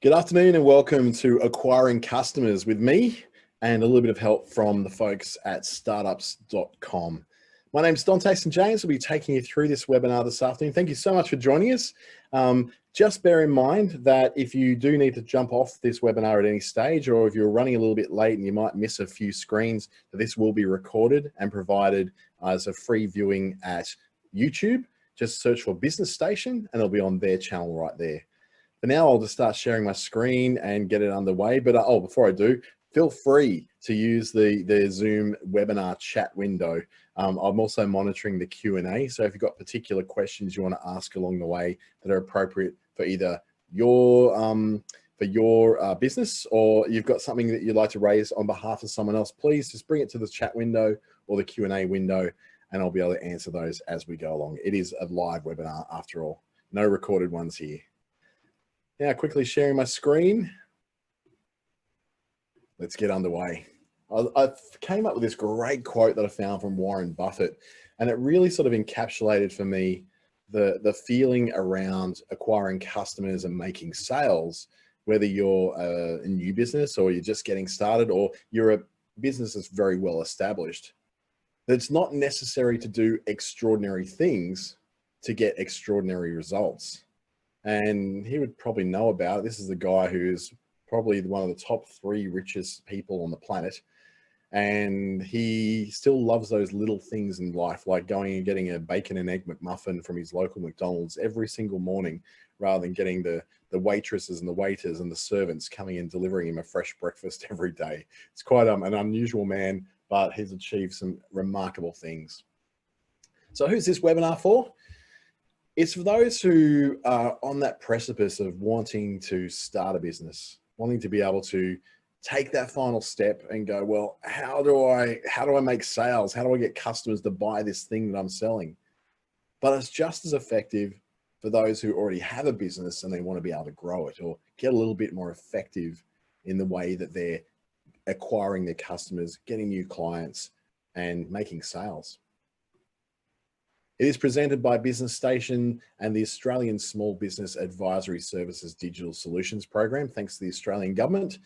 Good afternoon and welcome to Acquiring Customers with me and a little bit of help from the folks at startups.com. My name's Dante St James. We'll be taking you through this webinar this afternoon. Thank you so much for joining us. Just bear in mind that if you do need to jump off this webinar at any stage, or if you're running a little bit late and you might miss a few screens, this will be recorded and provided as a free viewing at YouTube. Just search for Business Station and it'll be on their channel right there. For now, I'll just start sharing my screen and get it underway. But before I do, feel free to use the Zoom webinar chat window. I'm also monitoring the Q&A. So if you've got particular questions you want to ask along the way that are appropriate for either your business, or you've got something that you'd like to raise on behalf of someone else, please just bring it to the chat window or the Q&A window, and I'll be able to answer those as we go along. It is a live webinar after all, no recorded ones here. Now, quickly sharing my screen. Let's get underway. I came up with this great quote that I found from Warren Buffett, and it really sort of encapsulated for me the feeling around acquiring customers and making sales, whether you're a new business or you're just getting started, or you're a business that's very well established. It's not necessary to do extraordinary things to get extraordinary results. And he would probably know about it. This is the guy who's probably one of the top 3 richest people on the planet. And he still loves those little things in life, like going and getting a bacon and egg McMuffin from his local McDonald's every single morning, rather than getting the waitresses and the waiters and the servants coming and delivering him a fresh breakfast every day. It's quite an unusual man, but he's achieved some remarkable things. So who's this webinar for? It's for those who are on that precipice of wanting to start a business, wanting to be able to take that final step and go, well, how do I make sales? How do I get customers to buy this thing that I'm selling? But it's just as effective for those who already have a business and they want to be able to grow it, or get a little bit more effective in the way that they're acquiring their customers, getting new clients, and making sales. It is presented by Business Station and the Australian Small Business Advisory Services Digital Solutions Program, thanks to the Australian government.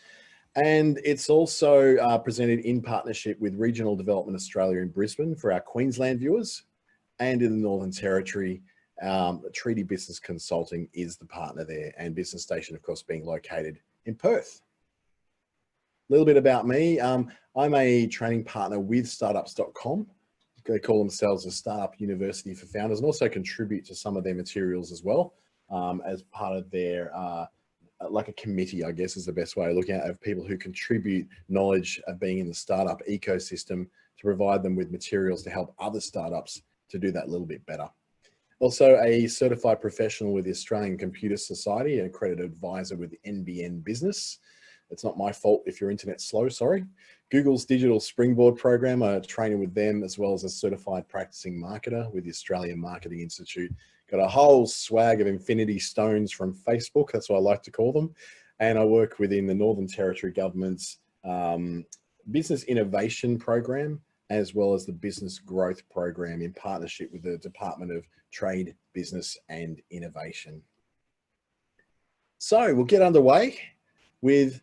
And it's also presented in partnership with Regional Development Australia in Brisbane for our Queensland viewers. And in the Northern Territory, Treaty Business Consulting is the partner there, and Business Station, of course, being located in Perth. A little bit about me. I'm a training partner with startups.com. They call themselves a startup university for founders, and also contribute to some of their materials as well, as part of their, like a committee, I guess is the best way of looking at it, of people who contribute knowledge of being in the startup ecosystem to provide them with materials to help other startups to do that a little bit better. Also a certified professional with the Australian Computer Society, an accredited advisor with NBN Business. It's not my fault if your internet's slow, sorry. Google's Digital Springboard program, a trainer with them, as well as a certified practicing marketer with the Australian Marketing Institute. Got a whole swag of infinity stones from Facebook, that's what I like to call them. And I work within the Northern Territory Government's Business Innovation Program, as well as the Business Growth Program, in partnership with the Department of Trade, Business and Innovation. So we'll get underway with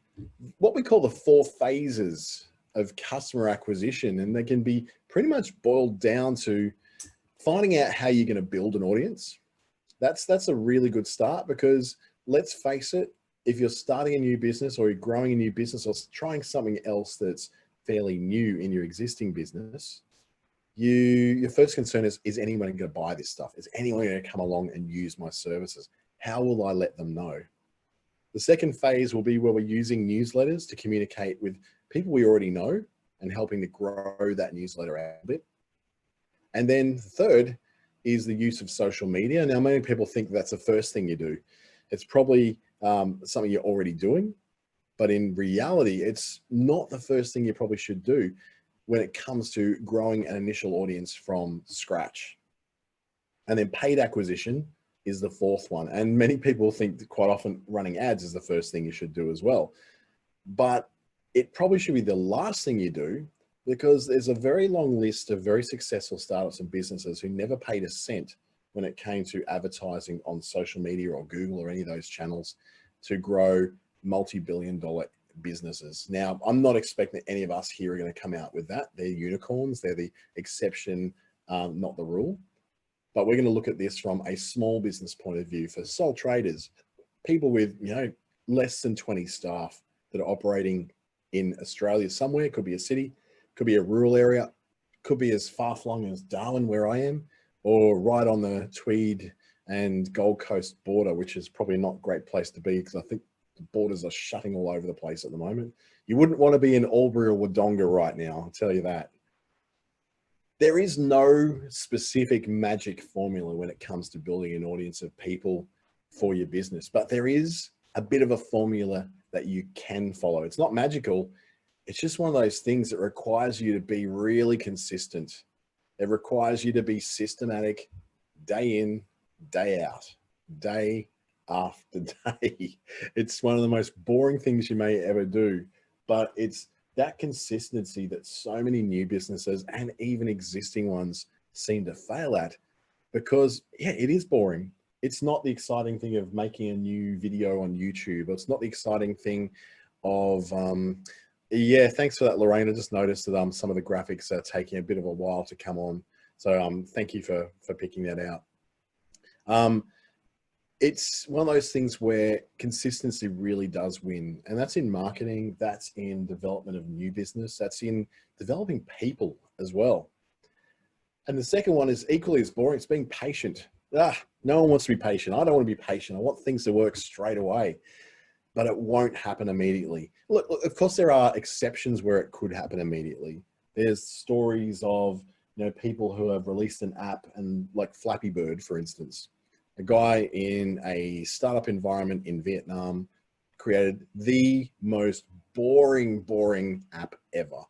what we call the 4 phases of customer acquisition, and they can be pretty much boiled down to finding out how you're going to build an audience. That's a really good start, because let's face it, if you're starting a new business, or you're growing a new business, or trying something else that's fairly new in your existing business, your first concern is anyone going to buy this stuff? Is anyone going to come along and use my services? How will I let them know? The second phase will be where we're using newsletters to communicate with people we already know and helping to grow that newsletter out a bit. And then the third is the use of social media. Now, many people think that's the first thing you do. It's probably something you're already doing, but in reality, it's not the first thing you probably should do when it comes to growing an initial audience from scratch. And then paid acquisition is the 4th one. And many people think that quite often running ads is the first thing you should do as well. But it probably should be the last thing you do, because there's a very long list of very successful startups and businesses who never paid a cent when it came to advertising on social media or Google or any of those channels. to grow multi-billion-dollar businesses. Now, I'm not expecting that any of us here are going to come out with that. They're unicorns. They're the exception, not the rule. But we're going to look at this from a small business point of view for sole traders, people with, you know, less than 20 staff that are operating in Australia somewhere. It could be a city, could be a rural area, could be as far-flung as Darwin, where I am, or right on the Tweed and Gold Coast border, which is probably not a great place to be because I think the borders are shutting all over the place at the moment. You wouldn't want to be in Albury or Wodonga right now, I'll tell you that. There is no specific magic formula when it comes to building an audience of people for your business, but there is a bit of a formula that you can follow. It's not magical. It's just one of those things that requires you to be really consistent. It requires you to be systematic, day in, day out, day after day. It's one of the most boring things you may ever do, but it's that consistency that so many new businesses and even existing ones seem to fail at, because yeah, it is boring. It's not the exciting thing of making a new video on YouTube. It's not the exciting thing of, yeah, thanks for that, Lorraine. I just noticed that some of the graphics are taking a bit of a while to come on. So thank you for picking that out. It's one of those things where consistency really does win. And that's in marketing, that's in development of new business, that's in developing people as well. And the second one is equally as boring. It's being patient. No one wants to be patient. I don't want to be patient. I want things to work straight away, but it won't happen immediately. Look, of course, there are exceptions where it could happen immediately. There's stories of, you know, people who have released an app, and like Flappy Bird, for instance, a guy in a startup environment in Vietnam created the most boring app ever,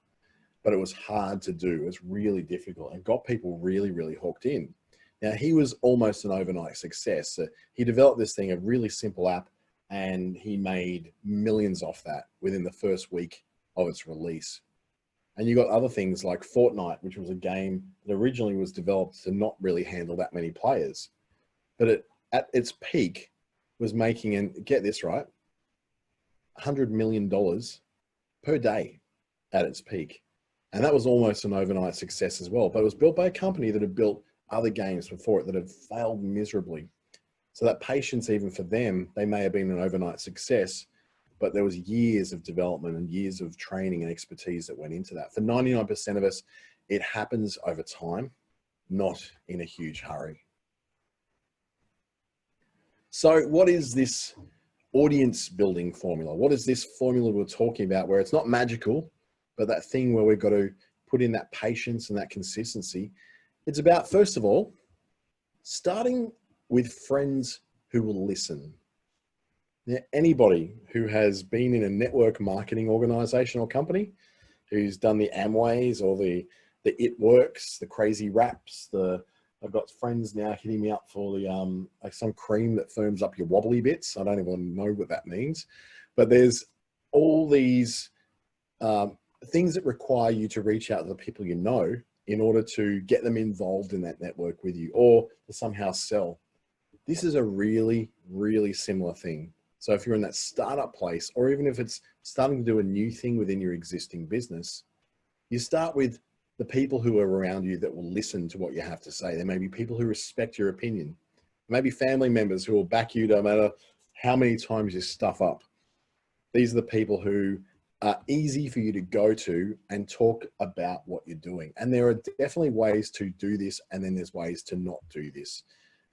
but it was hard to do. It was really difficult and got people really, really hooked in. Now, he was almost an overnight success. So he developed this thing, a really simple app, and he made millions off that within the first week of its release. And you got other things like Fortnite, which was a game that originally was developed to not really handle that many players, but at its peak was making, and get this right, $100 million per day at its peak. And that was almost an overnight success as well, but it was built by a company that had built other games before it that had failed miserably. So that patience, even for them, they may have been an overnight success, but there was years of development and years of training and expertise that went into that. For 99% of us, it happens over time, not in a huge hurry. So what is this audience building formula? What is this formula we're talking about where it's not magical, but that thing where we've got to put in that patience and that consistency? It's about, first of all, starting with friends who will listen. Now, anybody who has been in a network marketing organization or company, who's done the Amways or the It Works, the Crazy Wraps, I've got friends now hitting me up for the like some cream that firms up your wobbly bits. I don't even know what that means, but there's all these things that require you to reach out to the people you know in order to get them involved in that network with you or to somehow sell. This is a really, really similar thing. So if you're in that startup place, or even if it's starting to do a new thing within your existing business, you start with the people who are around you that will listen to what you have to say. There may be people who respect your opinion. Maybe family members who will back you no matter how many times you stuff up. These are the people who are easy for you to go to and talk about what you're doing. And there are definitely ways to do this, and then there's ways to not do this.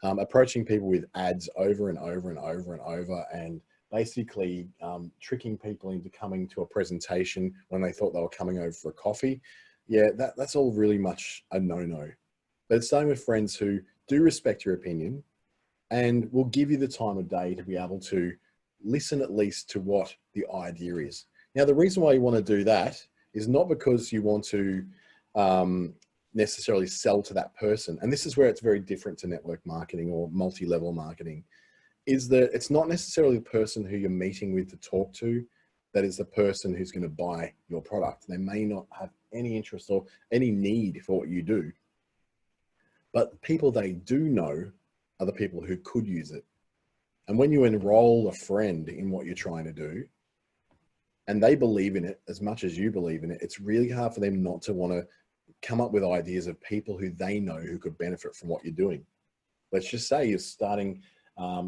Approaching people with ads over and over and over and over, and basically tricking people into coming to a presentation when they thought they were coming over for a coffee. Yeah, that's all really much a no-no. But starting with friends who do respect your opinion and will give you the time of day to be able to listen at least to what the idea is. Now, the reason why you want to do that is not because you want to necessarily sell to that person. And this is where it's very different to network marketing or multi-level marketing, is that it's not necessarily the person who you're meeting with to talk to that is the person who's going to buy your product. They may not have any interest or any need for what you do, but the people they do know are the people who could use it. And when you enroll a friend in what you're trying to do, and they believe in it as much as you believe in it, it's really hard for them not to want to come up with ideas of people who they know who could benefit from what you're doing. Let's just say you're starting,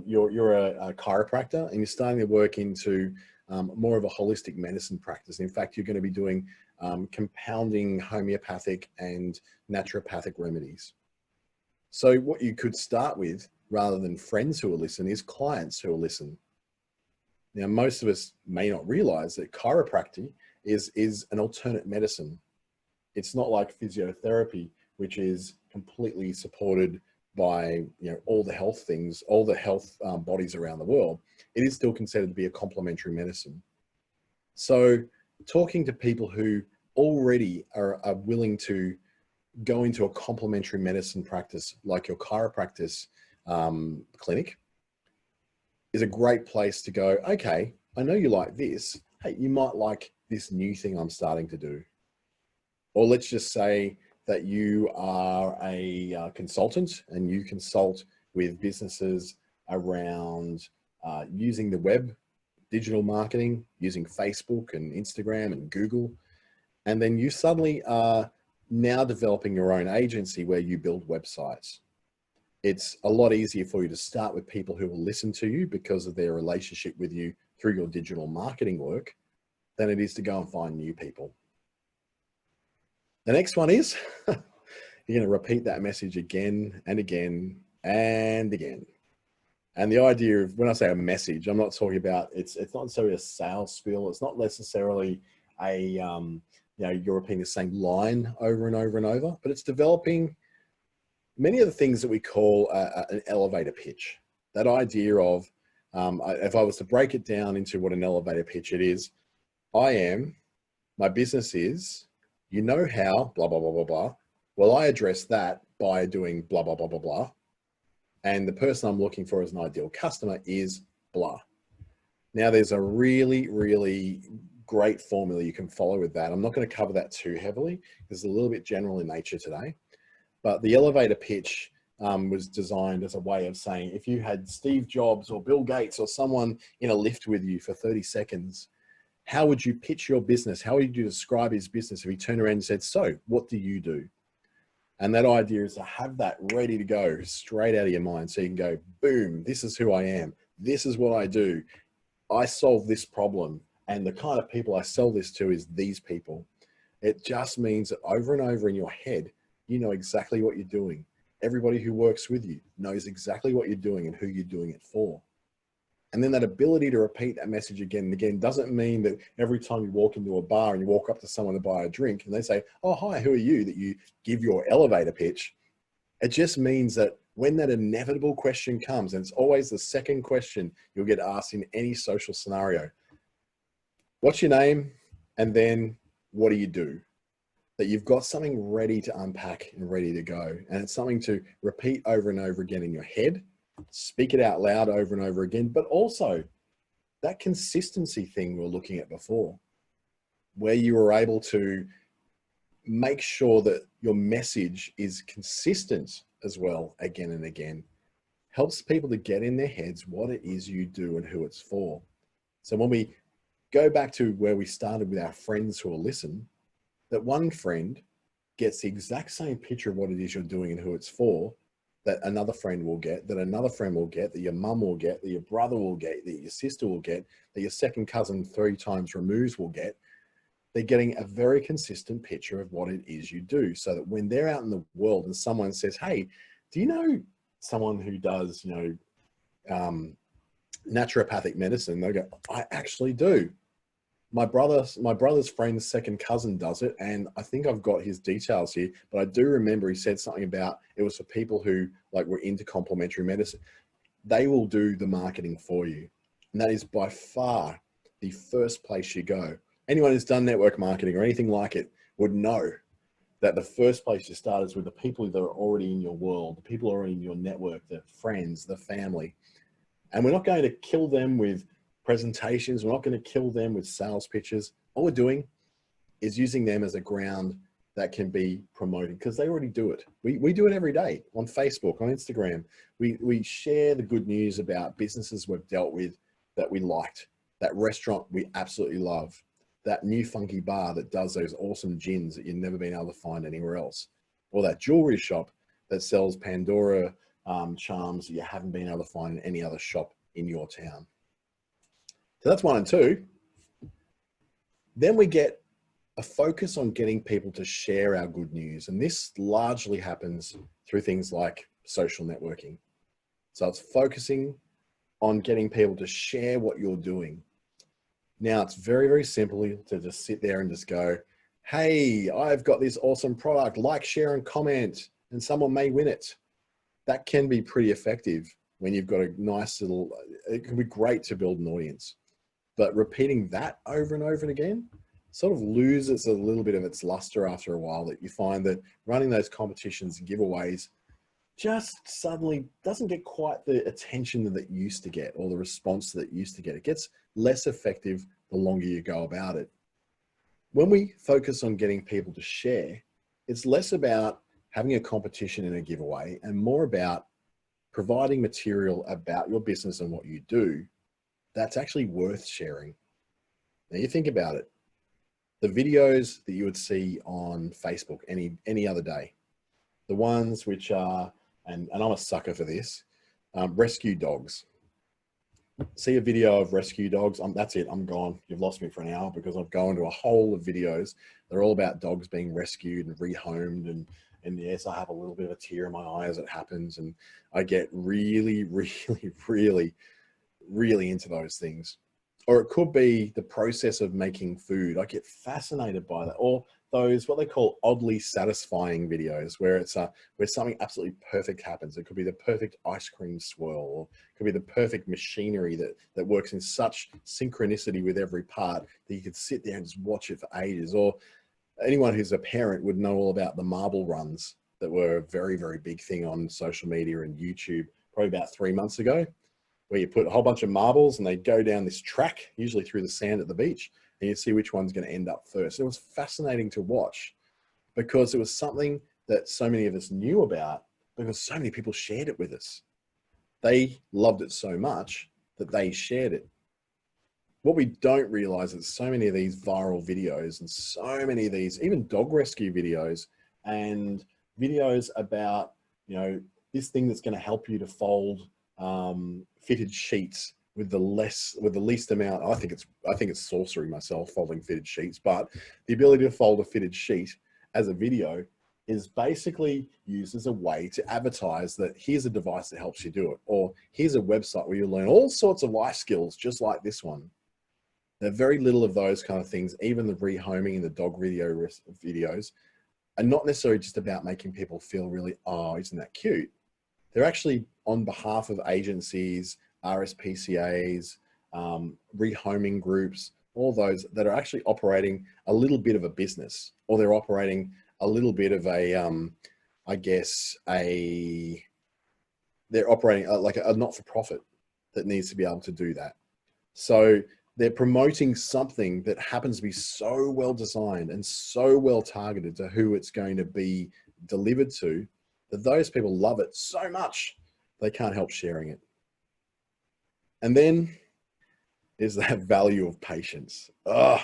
you're a chiropractor and you're starting to work into more of a holistic medicine practice. In fact, you're going to be doing compounding homeopathic and naturopathic remedies. So what you could start with, rather than friends who will listen, is clients who will listen. Now, most of us may not realize that chiropractic is an alternate medicine. It's not like physiotherapy, which is completely supported by all the health things, all the health bodies around the world. It is still considered to be a complementary medicine. So talking to people who already are willing to go into a complementary medicine practice like your chiropractic clinic is a great place to go, okay, I know you like this. Hey, you might like this new thing I'm starting to do. Or let's just say that you are a consultant and you consult with businesses around using the web, digital marketing, using Facebook and Instagram and Google. And then you suddenly are now developing your own agency where you build websites. It's a lot easier for you to start with people who will listen to you because of their relationship with you through your digital marketing work than it is to go and find new people. The next one is you're going to repeat that message again and again and again. And the idea of, when I say a message, I'm not talking about, it's not necessarily a sales spiel. It's not necessarily a, you're repeating the same line over and over and over, but it's developing many of the things that we call an elevator pitch. That idea of, if I was to break it down into what an elevator pitch it is, I am, my business is, you know how, blah, blah, blah, blah, blah. Well, I address that by doing blah, blah, blah, blah, blah. And the person I'm looking for as an ideal customer is blah. Now, there's a really, really great formula you can follow with that. I'm not going to cover that too heavily. It's a little bit general in nature today. But the elevator pitch was designed as a way of saying, if you had Steve Jobs or Bill Gates or someone in a lift with you for 30 seconds, how would you pitch your business? How would you describe his business if he turned around and said, so what do you do? And that idea is to have that ready to go straight out of your mind. So you can go, boom, this is who I am. This is what I do. I solve this problem. And the kind of people I sell this to is these people. It just means that over and over in your head, you know exactly what you're doing. Everybody who works with you knows exactly what you're doing and who you're doing it for. And then that ability to repeat that message again and again doesn't mean that every time you walk into a bar and you walk up to someone to buy a drink and they say, oh, hi, who are you? That you give your elevator pitch. It just means that when that inevitable question comes, and it's always the second question you'll get asked in any social scenario, what's your name? And then what do you do? That you've got something ready to unpack and ready to go. And it's something to repeat over and over again in your head, speak it out loud over and over again, but also that consistency thing we were looking at before, where you were able to make sure that your message is consistent as well again and again, helps people to get in their heads what it is you do and who it's for. So when we go back to where we started with our friends who will listen, that one friend gets the exact same picture of what it is you're doing and who it's for, that another friend will get, that another friend will get, that your mum will get, that your brother will get, that your sister will get, that your second cousin 3 times removed will get. They're getting a very consistent picture of what it is you do, so that when they're out in the world and someone says, hey, do you know someone who does, naturopathic medicine? They go, I actually do. My brother's friend's second cousin does it, and I think I've got his details here, but I do remember he said something about it was for people who were into complementary medicine. They will do the marketing for you. And that is by far the first place you go. Anyone who's done network marketing or anything like it would know that the first place you start is with the people that are already in your world, the people already in your network, the friends, the family. And we're not going to kill them with presentations. We're not going to kill them with sales pitches. All we're doing is using them as a ground that can be promoted because they already do it. We do it every day on Facebook, on Instagram. We share the good news about businesses we've dealt with that we liked, that restaurant we absolutely love, that new funky bar that does those awesome gins that you've never been able to find anywhere else, or that jewelry shop that sells Pandora charms that you haven't been able to find in any other shop in your town. So that's 1 and 2. Then we get a focus on getting people to share our good news. And this largely happens through things like social networking. So it's focusing on getting people to share what you're doing. Now it's very, very simple to just sit there and just go, hey, I've got this awesome product, like, share, and comment, and someone may win it. That can be pretty effective when you've got a nice little, it can be great to build an audience, but repeating that over and over and again sort of loses a little bit of its luster after a while, that you find that running those competitions and giveaways just suddenly doesn't get quite the attention that it used to get, or the response that it used to get. It gets less effective the longer you go about it. When we focus on getting people to share, it's less about having a competition and a giveaway and more about providing material about your business and what you do that's actually worth sharing. Now you think about it. The videos that you would see on Facebook any other day, the ones which are, and I'm a sucker for this, rescue dogs. See a video of rescue dogs, that's it, I'm gone. You've lost me for an hour, because I've gone to a whole of videos. They're all about dogs being rescued and rehomed, and yes, I have a little bit of a tear in my eye as it happens, and I get really, really, really, really into those things. Or it could be the process of making food. I get fascinated by that. Or those, what they call oddly satisfying videos, where it's where something absolutely perfect happens. It could be the perfect ice cream swirl, or it could be the perfect machinery that works in such synchronicity with every part that you could sit there and just watch it for ages. Or anyone who's a parent would know all about the marble runs that were a very, very big thing on social media and YouTube probably about 3 months ago, where you put a whole bunch of marbles and they go down this track, usually through the sand at the beach, and you see which one's going to end up first. It was fascinating to watch because it was something that so many of us knew about because so many people shared it with us. They loved it so much that they shared it. What we don't realize is so many of these viral videos and so many of these, even dog rescue videos and videos about, this thing that's going to help you to fold fitted sheets with the least amount. I think it's sorcery myself, folding fitted sheets, but the ability to fold a fitted sheet as a video is basically used as a way to advertise that here's a device that helps you do it, or here's a website where you learn all sorts of life skills just like this one. There are very little of those kind of things. Even the rehoming and the dog videos are not necessarily just about making people feel really, oh, isn't that cute? They're actually on behalf of agencies, RSPCAs, rehoming groups, all those that are actually operating a little bit of a business, or they're operating a little bit of a, they're operating like a not-for-profit that needs to be able to do that. So they're promoting something that happens to be so well designed and so well targeted to who it's going to be delivered to, that those people love it so much they can't help sharing it. And then there's that value of patience. Ugh,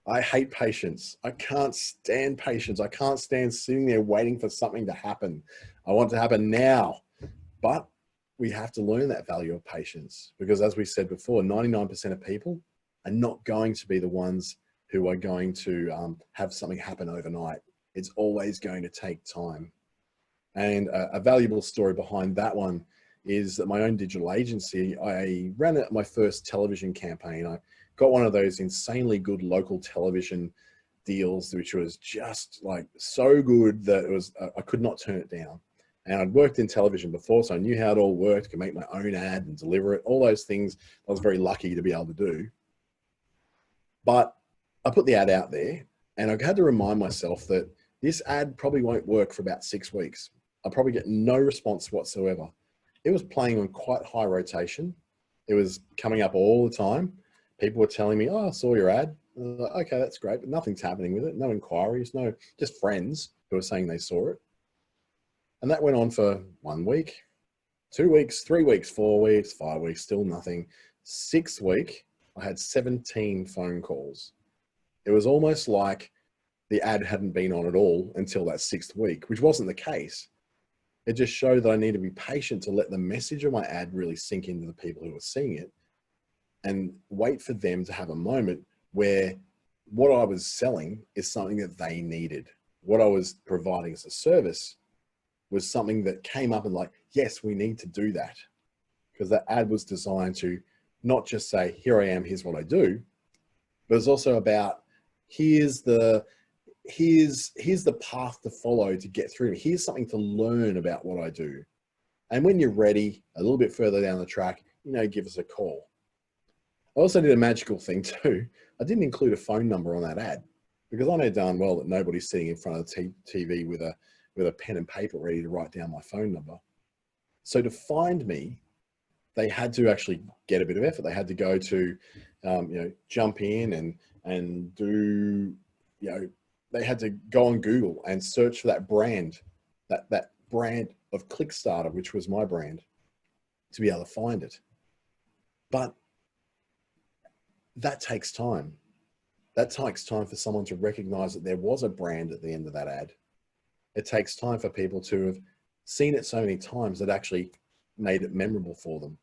I hate patience. I can't stand patience. I can't stand sitting there waiting for something to happen. I want it to happen now. But we have to learn that value of patience, because as we said before, 99% of people are not going to be the ones who are going to have something happen overnight. It's always going to take time. And a valuable story behind that one is that my own digital agency, I ran my first television campaign. I got one of those insanely good local television deals, which was just like so good that it was, I could not turn it down. And I'd worked in television before, so I knew how it all worked, could make my own ad and deliver it, all those things I was very lucky to be able to do. But I put the ad out there and I had to remind myself that this ad probably won't work for about 6 weeks. I'll probably get no response whatsoever. It was playing on quite high rotation. It was coming up all the time, People were telling me, oh, I saw your ad. I was like, okay, that's great, but nothing's happening with it. No inquiries, no, just friends who were saying they saw it. And that went on for 1 week, 2 weeks, 3 weeks, 4 weeks, 5 weeks, still nothing. 6th week, I had 17 phone calls. It was almost like the ad hadn't been on at all until that 6th week, which wasn't the case. It just showed that I need to be patient to let the message of my ad really sink into the people who are seeing it, and wait for them to have a moment where what I was selling is something that they needed. What I was providing as a service was something that came up and like, yes, we need to do that. Because that ad was designed to not just say, here I am, here's what I do, but it's also about, here's the path to follow to get through. Here's something to learn about what I do. And when you're ready, a little bit further down the track, give us a call. I also did a magical thing too. I didn't include a phone number on that ad because I know darn well that nobody's sitting in front of the TV with a pen and paper ready to write down my phone number. So to find me, they had to actually get a bit of effort. They had to go to, jump in and do, they had to go on Google and search for that brand, that brand of Clickstarter, which was my brand, to be able to find it. But that takes time. That takes time for someone to recognize that there was a brand at the end of that ad. It takes time for people to have seen it so many times that actually made it memorable for them.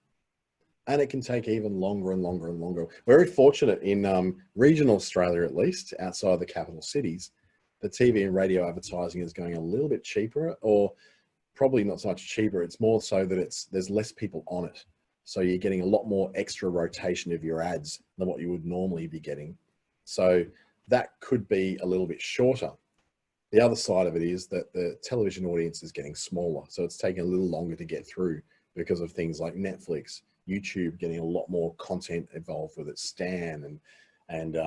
And it can take even longer and longer and longer. We're very fortunate in regional Australia, at least, outside the capital cities, the TV and radio advertising is going a little bit cheaper, or probably not so much cheaper. It's more so that there's less people on it. So you're getting a lot more extra rotation of your ads than what you would normally be getting. So that could be a little bit shorter. The other side of it is that the television audience is getting smaller. So it's taking a little longer to get through because of things like Netflix, YouTube getting a lot more content involved with it, Stan and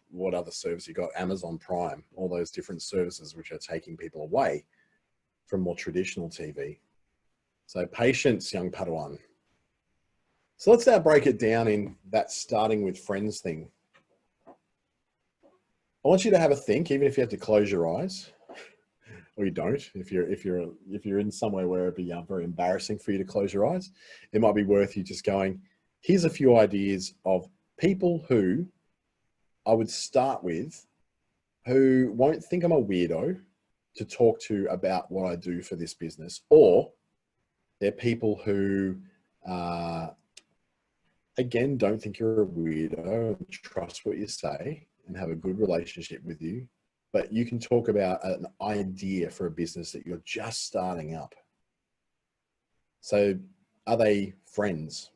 what other service you got? Amazon Prime, all those different services which are taking people away from more traditional TV. So patience, young Padawan. So let's now break it down in that starting with friends thing. I want you to have a think, even if you have to close your eyes, or you don't. If you're in somewhere where it'd be very embarrassing for you to close your eyes, it might be worth you just going, here's a few ideas of people who I would start with, who won't think I'm a weirdo to talk to about what I do for this business, or they're people who, again, don't think you're a weirdo and trust what you say and have a good relationship with you, but you can talk about an idea for a business that you're just starting up. So are they friends?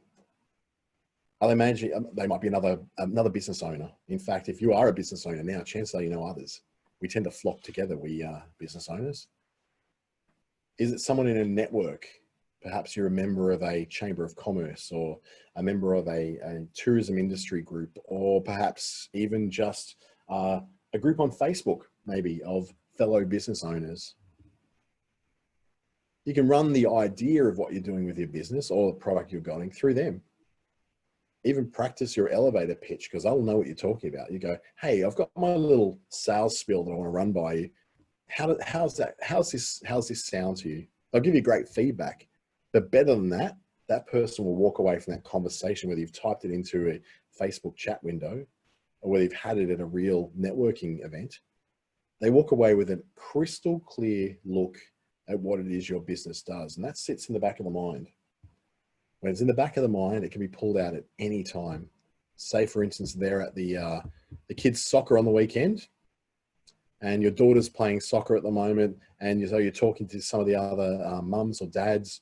Are they managing? They might be another business owner. In fact, if you are a business owner now, chances are you know others. We tend to flock together, we business owners. Is it someone in a network? Perhaps you're a member of a chamber of commerce, or a member of a tourism industry group, or perhaps even just a group on Facebook, maybe, of fellow business owners. You can run the idea of what you're doing with your business or the product you're going through them. Even practice your elevator pitch, because they'll know what you're talking about. You go, hey, I've got my little sales spiel that I want to run by you. How's this sound to you? They'll give you great feedback. But better than that, that person will walk away from that conversation, whether you've typed it into a Facebook chat window or whether you've had it at a real networking event. They walk away with a crystal clear look at what it is your business does. And that sits in the back of the mind. When it's in the back of the mind, it can be pulled out at any time. Say, for instance, they're at the kids' soccer on the weekend, and your daughter's playing soccer at the moment, and so you're talking to some of the other mums or dads,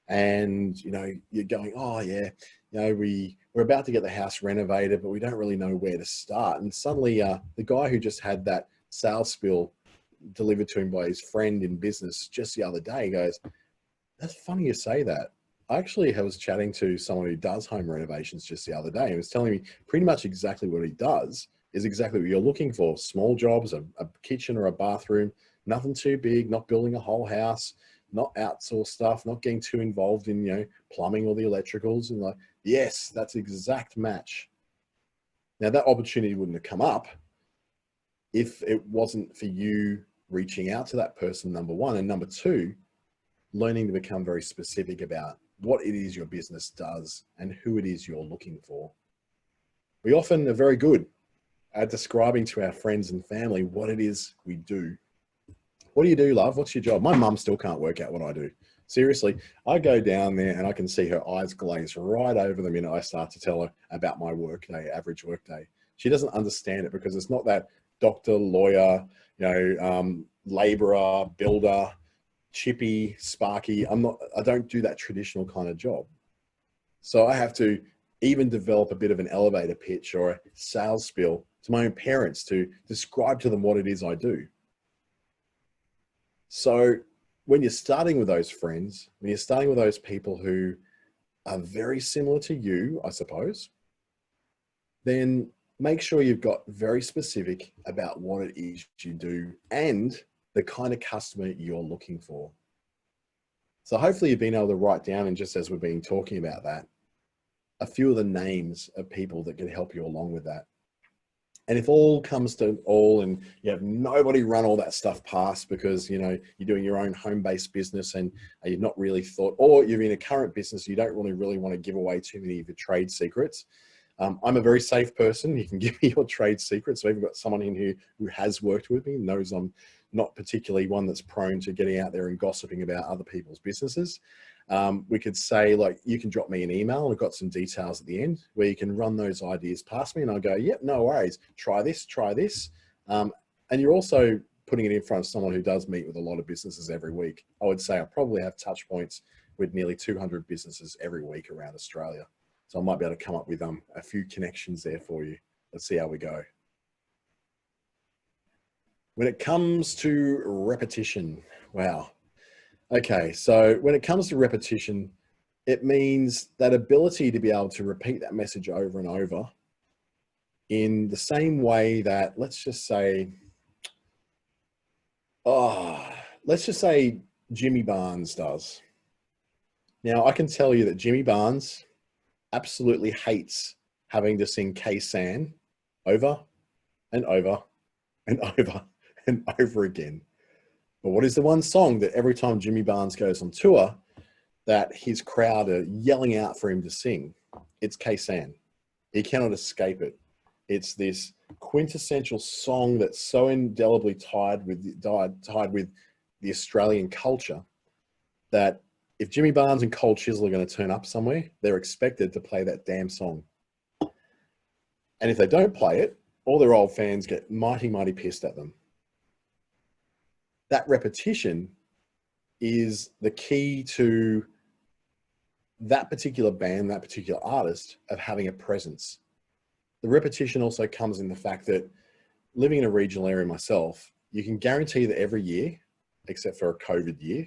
and you're going, oh yeah, we're about to get the house renovated, but we don't really know where to start. And suddenly the guy who just had that sales spiel delivered to him by his friend in business just the other day goes, that's funny you say that. I actually was chatting to someone who does home renovations just the other day. He was telling me pretty much exactly what he does is exactly what you're looking for. Small jobs, a kitchen or a bathroom, nothing too big, not building a whole house, not outsource stuff, not getting too involved in, plumbing or the electricals. And like, yes, that's exact match. Now, that opportunity wouldn't have come up if it wasn't for you reaching out to that person, number one, and number two, learning to become very specific about what it is your business does and who it is you're looking for. We often are very good at describing to our friends and family what it is we do. What do you do, love? What's your job? My mum still can't work out what I do. Seriously, I go down there and I can see her eyes glaze right over the minute I start to tell her about my workday, average workday. She doesn't understand it because it's not that doctor, lawyer, laborer, builder, chippy, sparky. I don't do that traditional kind of job. So I have to even develop a bit of an elevator pitch or a sales spiel to my own parents to describe to them what it is I do. So when you're starting with those friends, when you're starting with those people who are very similar to you, I suppose, then make sure you've got very specific about what it is you do and the kind of customer you're looking for. So hopefully you've been able to write down, and just as we've been talking about that, a few of the names of people that can help you along with that. And if all comes to all and you have nobody run all that stuff past because, you're doing your own home-based business and you've not really thought, or you're in a current business, you don't really want to give away too many of your trade secrets. I'm a very safe person. You can give me your trade secrets. So I've got someone in here who has worked with me, knows I'm not particularly one that's prone to getting out there and gossiping about other people's businesses. We could say, like, you can drop me an email. I've got some details at the end where you can run those ideas past me and I'll go, yep, no worries. Try this, try this. And you're also putting it in front of someone who does meet with a lot of businesses every week. I would say I probably have touch points with nearly 200 businesses every week around Australia. So I might be able to come up with a few connections there for you. Let's see how we go. When it comes to repetition, wow. Okay, so when it comes to repetition, it means that ability to be able to repeat that message over and over in the same way that, let's just say Jimmy Barnes does. Now, I can tell you that Jimmy Barnes absolutely hates having to sing K-San over and over and over and over again. But what is the one song that every time Jimmy Barnes goes on tour that his crowd are yelling out for him to sing? It's K-San. He cannot escape it. It's this quintessential song that's so indelibly tied with the Australian culture that if Jimmy Barnes and Cold Chisel are going to turn up somewhere, they're expected to play that damn song. And if they don't play it, all their old fans get mighty, mighty pissed at them. That repetition is the key to that particular band, that particular artist, of having a presence. The repetition also comes in the fact that living in a regional area myself, you can guarantee that every year, except for a COVID year,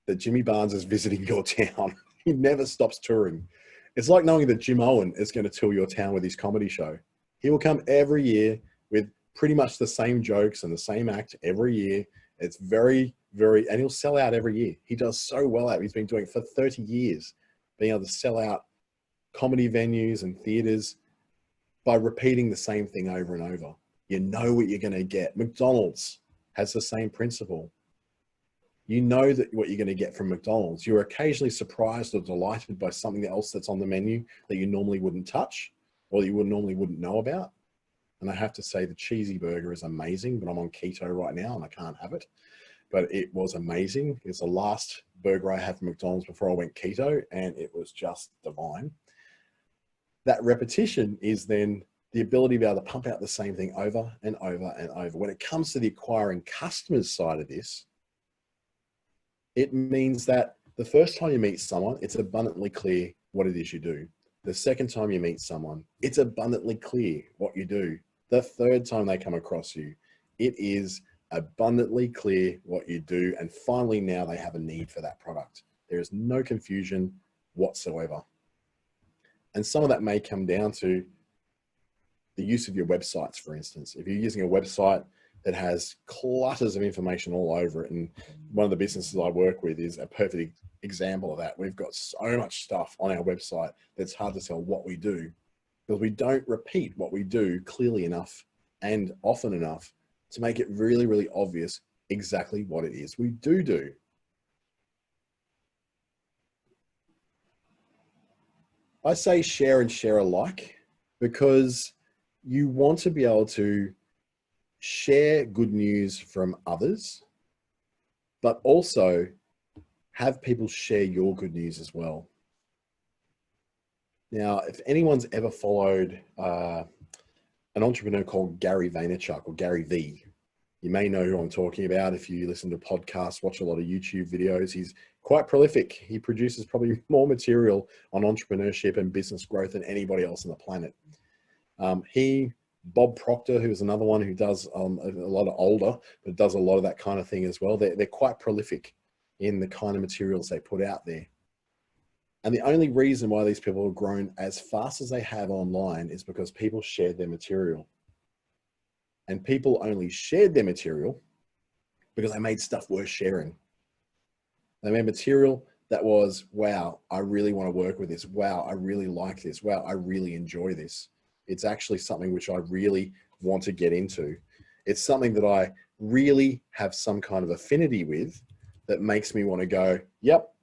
that Jimmy Barnes is visiting your town. He never stops touring. It's like knowing that Jim Owen is going to tour your town with his comedy show. He will come every year with pretty much the same jokes and the same act every year. It's very, and he'll sell out every year. He does so well at it. He's been doing it for 30 years, being able to sell out comedy venues and theaters by repeating the same thing over and over. You know what you're going to get. McDonald's has the same principle. You know that what you're going to get from McDonald's. You're occasionally surprised or delighted by something else that's on the menu that you normally wouldn't touch or you normally wouldn't know about. And I have to say the cheesy burger is amazing, but I'm on keto right now and I can't have it. But it was amazing. It's the last burger I had from McDonald's before I went keto, and it was just divine. That repetition is then the ability to be able to pump out the same thing over and over and over. When it comes to the acquiring customers side of this, it means that the first time you meet someone, it's abundantly clear what it is you do. The second time you meet someone, it's abundantly clear what you do. The third time they come across you, it is abundantly clear what you do. And finally, now they have a need for that product. There is no confusion whatsoever. And some of that may come down to the use of your websites, for instance. If you're using a website that has clutters of information all over it, and one of the businesses I work with is a perfect example of that. We've got so much stuff on our website that's hard to tell what we do. because we don't repeat what we do clearly enough and often enough to make it really, really obvious exactly what it is we do. I say share and share alike because you want to be able to share good news from others, but also have people share your good news as well. Now, if anyone's ever followed an entrepreneur called Gary Vaynerchuk, or Gary V, you may know who I'm talking about. If you listen to podcasts, watch a lot of YouTube videos, he's quite prolific. He produces probably more material on entrepreneurship and business growth than anybody else on the planet. Bob Proctor, who is another one who does a lot of older, but does a lot of that kind of thing as well. They're quite prolific in the kind of materials they put out there. And the only reason why these people have grown as fast as they have online is because people shared their material. And people only shared their material because they made stuff worth sharing. They made material that was, wow, I really want to work with this. Wow, I really like this. Wow, I really enjoy this. It's actually something which I really want to get into. It's something that I really have some kind of affinity with that makes me want to go, yep,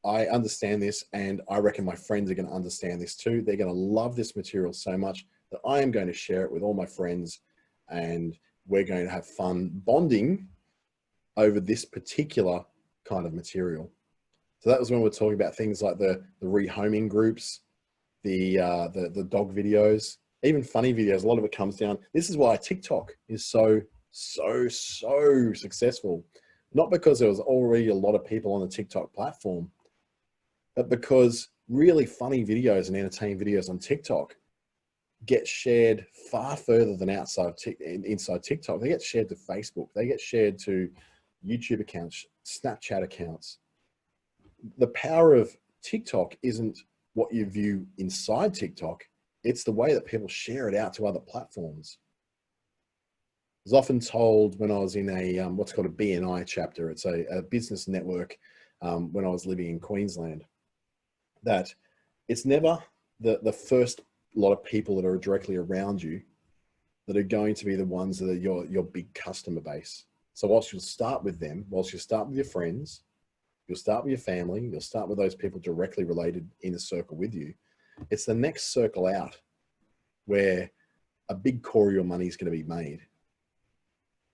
I understand this, and I reckon my friends are going to understand this too. They're going to love this material so much that I am going to share it with all my friends, and we're going to have fun bonding over this particular kind of material. So that was when we're talking about things like the rehoming groups, the dog videos, even funny videos. A lot of it comes down. This is why TikTok is so successful. Not because there was already a lot of people on the TikTok platform, but because really funny videos and entertaining videos on TikTok get shared far further than inside TikTok. They get shared to Facebook. They get shared to YouTube accounts, Snapchat accounts. The power of TikTok isn't what you view inside TikTok. It's the way that people share it out to other platforms. I was often told when I was in a what's called a BNI chapter, it's a business network when I was living in Queensland, that it's never the first lot of people that are directly around you that are going to be the ones that are your big customer base. So whilst you'll start with them, whilst you start with your friends, you'll start with your family, you'll start with those people directly related in a circle with you, it's the next circle out where a big core of your money is going to be made.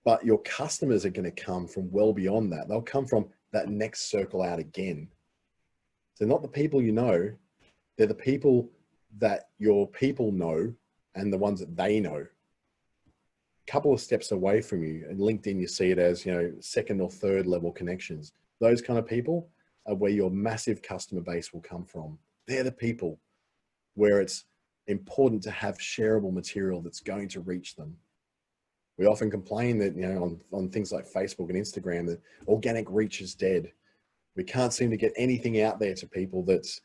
But your customers are going to come from well beyond that. They'll come from that next circle out again. So not the people you know, they're the people that your people know and the ones that they know. A couple of steps away from you. And LinkedIn, you see it as, second or third level connections. Those kind of people are where your massive customer base will come from. They're the people where it's important to have shareable material that's going to reach them. We often complain that, on things like Facebook and Instagram, that organic reach is dead. We can't seem to get anything out there to people that's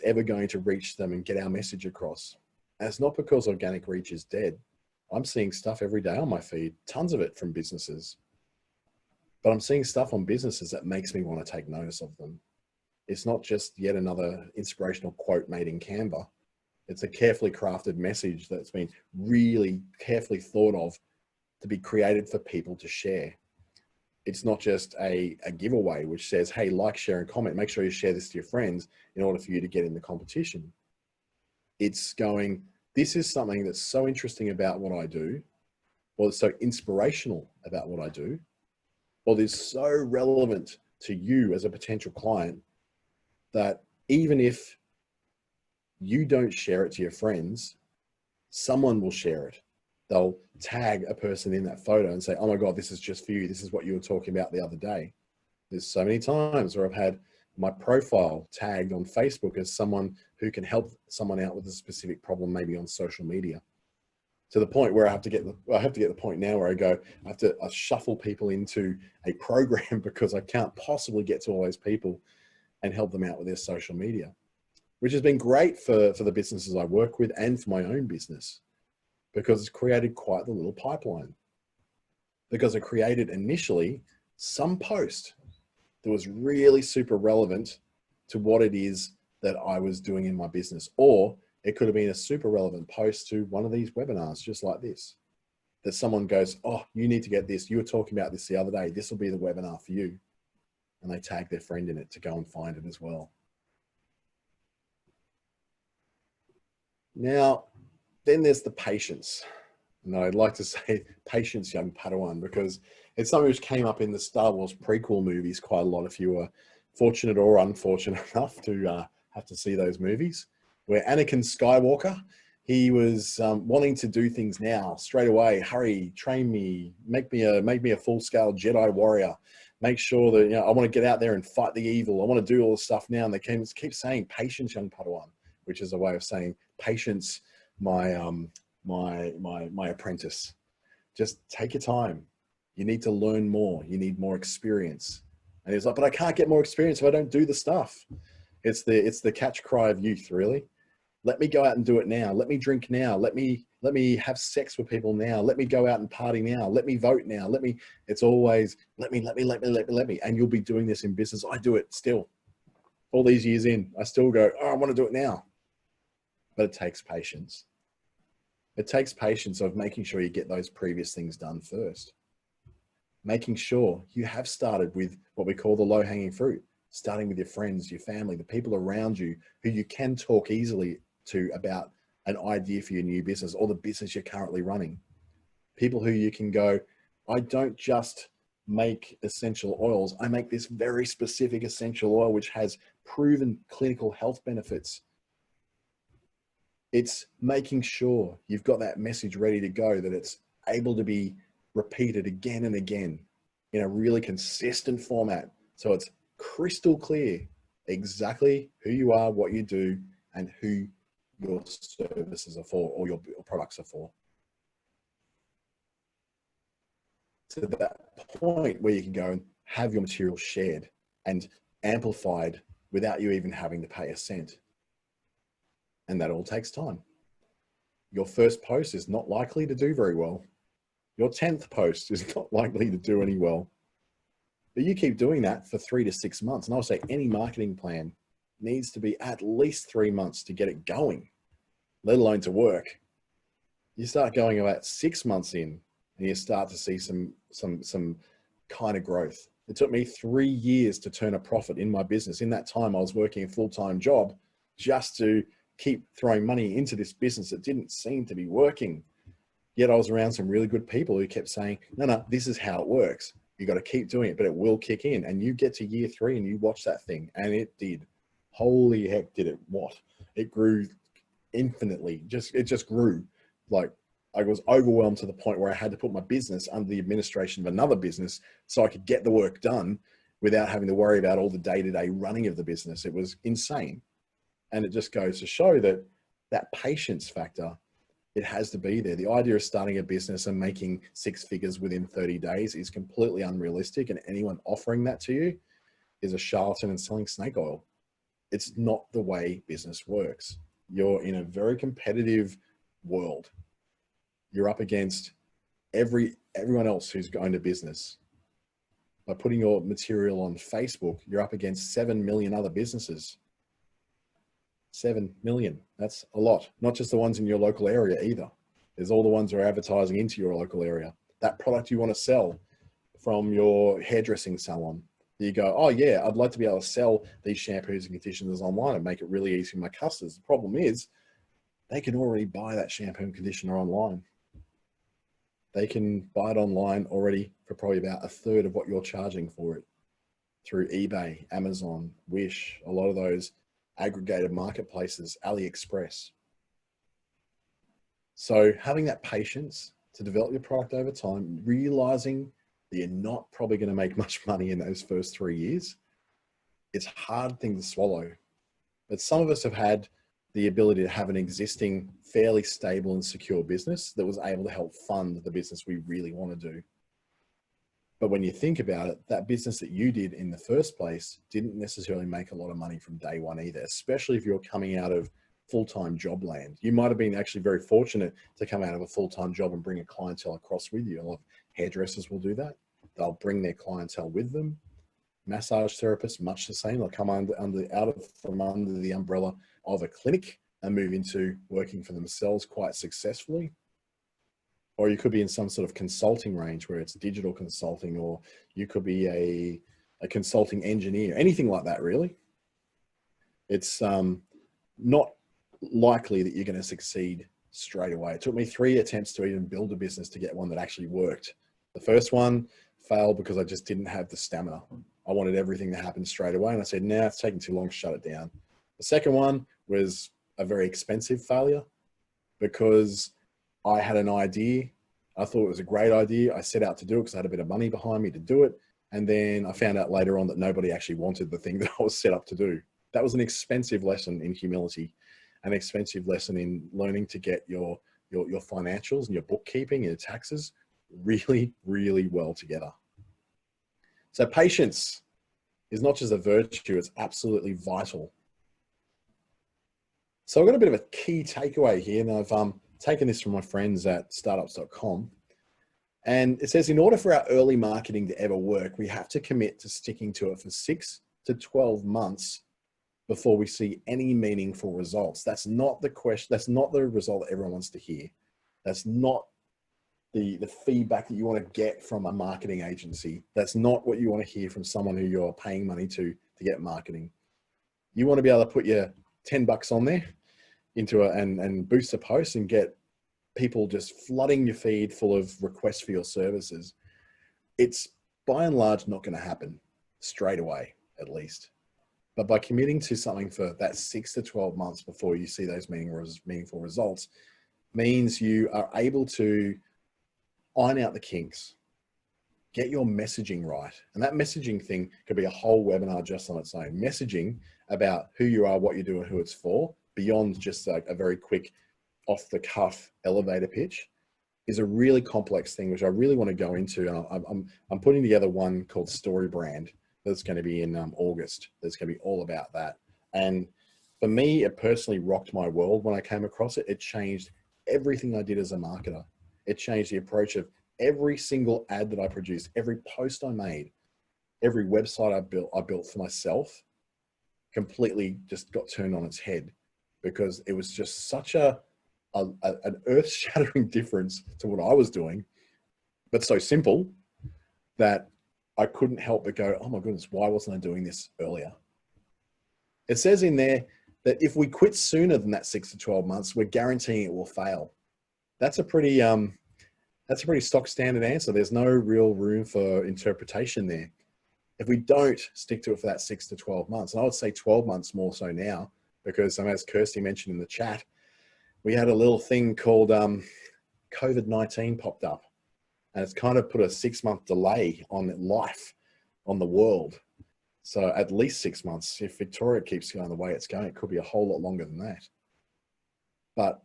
ever going to reach them and get our message across. And it's not because organic reach is dead. I'm seeing stuff every day on my feed, tons of it from businesses. But I'm seeing stuff on businesses that makes me want to take notice of them. It's not just yet another inspirational quote made in Canva. It's a carefully crafted message that's been really carefully thought of to be created for people to share. It's not just a giveaway which says, hey, like, share, and comment. Make sure you share this to your friends in order for you to get in the competition. It's going, this is something that's so interesting about what I do, or it's so inspirational about what I do, or it's so relevant to you as a potential client that even if you don't share it to your friends, someone will share it. They'll tag a person in that photo and say, oh my God, this is just for you. This is what you were talking about the other day. There's so many times where I've had my profile tagged on Facebook as someone who can help someone out with a specific problem, maybe on social media, to the point where I have to get the point now where I shuffle people into a program because I can't possibly get to all those people and help them out with their social media, which has been great for the businesses I work with and for my own business, because it's created quite the little pipeline. Because I created initially some post that was really super relevant to what it is that I was doing in my business, or It could have been a super relevant post to one of these webinars, just like this, that someone goes, oh, you need to get this. You were talking about this the other day. This will be the webinar for you. And they tag their friend in it to go and find it as well. Now, then there's the patience. And I'd like to say patience, young Padawan, because it's something which came up in the Star Wars prequel movies quite a lot if you were fortunate or unfortunate enough to have to see those movies, where Anakin Skywalker, he was wanting to do things now, straight away. Hurry, train me, make me a full-scale Jedi warrior. Make sure that, you know, I want to get out there and fight the evil. I want to do all this stuff now. And they keep saying, patience, young Padawan, which is a way of saying, patience, my apprentice. Just take your time. You need to learn more. You need more experience. And he's like, but I can't get more experience if I don't do the stuff. It's the catch cry of youth, really. Let me go out and do it now. Let me drink now. Let me have sex with people now. Let me go out and party now. Let me vote now. It's always let me. And you'll be doing this in business. I do it still. All these years in, I still go, oh, I want to do it now. But it takes patience. It takes patience of making sure you get those previous things done first. Making sure you have started with what we call the low-hanging fruit, starting with your friends, your family, the people around you who you can talk easily to about an idea for your new business or the business you're currently running. People who you can go, I don't just make essential oils. I make this very specific essential oil, which has proven clinical health benefits. It's making sure you've got that message ready to go, that it's able to be repeated again and again in a really consistent format. So it's crystal clear exactly who you are, what you do, and who your services are for or your products are for. To that point where you can go and have your material shared and amplified without you even having to pay a cent. And that all takes time. Your first post is not likely to do very well. Your 10th post is not likely to do any well. But you keep doing that for 3 to 6 months. And I would say any marketing plan needs to be at least 3 months to get it going, let alone to work. You start going about 6 months in and you start to see some kind of growth. It took me 3 years to turn a profit in my business. In that time, I was working a full-time job just to keep throwing money into this business that didn't seem to be working. Yet I was around some really good people who kept saying, no, this is how it works. You got to keep doing it, but it will kick in. And you get to year 3 and you watch that thing, and it did. Holy heck, did it what? It grew infinitely. It just grew. Like, I was overwhelmed to the point where I had to put my business under the administration of another business so I could get the work done without having to worry about all the day-to-day running of the business. It was insane. And it just goes to show that that patience factor, it has to be there. The idea of starting a business and making 6 figures within 30 days is completely unrealistic. And anyone offering that to you is a charlatan and selling snake oil. It's not the way business works. You're in a very competitive world. You're up against everyone else who's going to business. By putting your material on Facebook, you're up against 7 million other businesses. 7 million, that's a lot. Not just the ones in your local area either. There's all the ones who are advertising into your local area. That product you want to sell from your hairdressing salon. You go, oh yeah, I'd like to be able to sell these shampoos and conditioners online and make it really easy for my customers. The problem is they can already buy that shampoo and conditioner online. They can buy it online already for probably about 1/3 of what you're charging for it through eBay, Amazon, Wish, a lot of those aggregated marketplaces, AliExpress. So having that patience to develop your product over time, realizing that you're not probably going to make much money in those first 3 years, it's a hard thing to swallow. But some of us have had the ability to have an existing, fairly stable and secure business that was able to help fund the business we really want to do. But when you think about it, that business that you did in the first place didn't necessarily make a lot of money from day one either, especially if you're coming out of full-time job land. You might have been actually very fortunate to come out of a full-time job and bring a clientele across with you. A lot of hairdressers will do that. They'll bring their clientele with them. Massage therapists, much the same. They'll come from under the umbrella of a clinic and move into working for themselves quite successfully. Or you could be in some sort of consulting range where it's digital consulting, or you could be a consulting engineer, anything like that, really. It's not likely that you're going to succeed straight away. It took me 3 attempts to even build a business to get one that actually worked. The first one failed because I just didn't have the stamina. I wanted everything to happen straight away. And I said, nah, it's taking too long, shut it down. The second one was a very expensive failure because I had an idea. I thought it was a great idea. I set out to do it because I had a bit of money behind me to do it. And then I found out later on that nobody actually wanted the thing that I was set up to do. That was an expensive lesson in humility, an expensive lesson in learning to get your financials and your bookkeeping and your taxes really, really well together. So patience is not just a virtue, it's absolutely vital. So I've got a bit of a key takeaway here, and I've taken this from my friends at startups.com. And it says, in order for our early marketing to ever work, we have to commit to sticking to it for 6 to 12 months before we see any meaningful results. That's not the question. That's not the result that everyone wants to hear. That's not the feedback that you want to get from a marketing agency. That's not what you want to hear from someone who you're paying money to get marketing. You want to be able to put your $10 on there into and boost a post and get people just flooding your feed full of requests for your services. It's by and large not going to happen straight away, at least. But by committing to something for that 6 to 12 months before you see those meaningful results, means you are able to iron out the kinks, get your messaging right. And that messaging thing could be a whole webinar just on its own. Messaging about who you are, what you do, and who it's for, beyond just like a very quick off the cuff elevator pitch, is a really complex thing, which I really want to go into. I'm putting together one called Story Brand that's going to be in August. That's going to be all about that. And for me, it personally rocked my world when I came across it. It changed everything I did as a marketer. It changed the approach of every single ad that I produced, every post I made, every website I built for myself, completely just got turned on its head, because it was just such an earth-shattering difference to what I was doing, but so simple that I couldn't help but go, oh my goodness, why wasn't I doing this earlier? It says in there that if we quit sooner than that 6 to 12 months, we're guaranteeing it will fail. That's a pretty stock standard answer. There's no real room for interpretation there. If we don't stick to it for that 6 to 12 months, and I would say 12 months more so now, because as Kirsty mentioned in the chat, we had a little thing called COVID-19 popped up, and it's kind of put a 6-month delay on life, on the world. So at least 6 months. If Victoria keeps going the way it's going, it could be a whole lot longer than that. But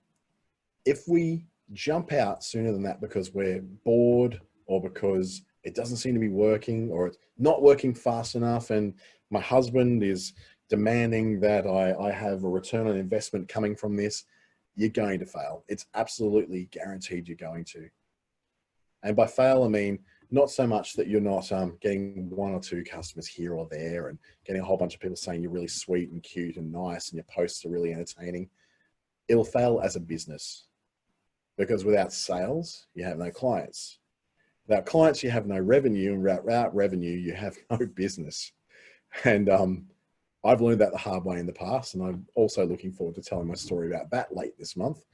if we jump out sooner than that because we're bored, or because it doesn't seem to be working, or it's not working fast enough, and my husband is demanding that I have a return on investment coming from this, you're going to fail. It's absolutely guaranteed you're going to. And by fail, I mean, not so much that you're not getting 1 or 2 customers here or there and getting a whole bunch of people saying you're really sweet and cute and nice and your posts are really entertaining. It'll fail as a business, because without sales, you have no clients. Without clients, you have no revenue, and without revenue, you have no business. And I've learned that the hard way in the past, and I'm also looking forward to telling my story about that late this month.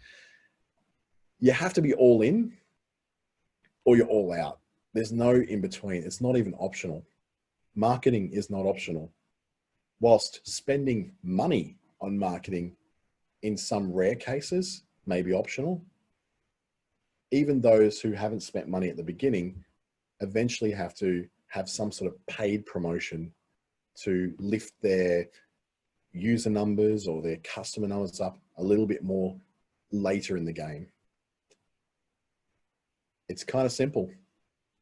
You have to be all in, or you're all out. There's no in between. It's not even optional. Marketing is not optional. Whilst spending money on marketing in some rare cases may be optional, even those who haven't spent money at the beginning eventually have to have some sort of paid promotion to lift their user numbers or their customer numbers up a little bit more later in the game. It's kind of simple.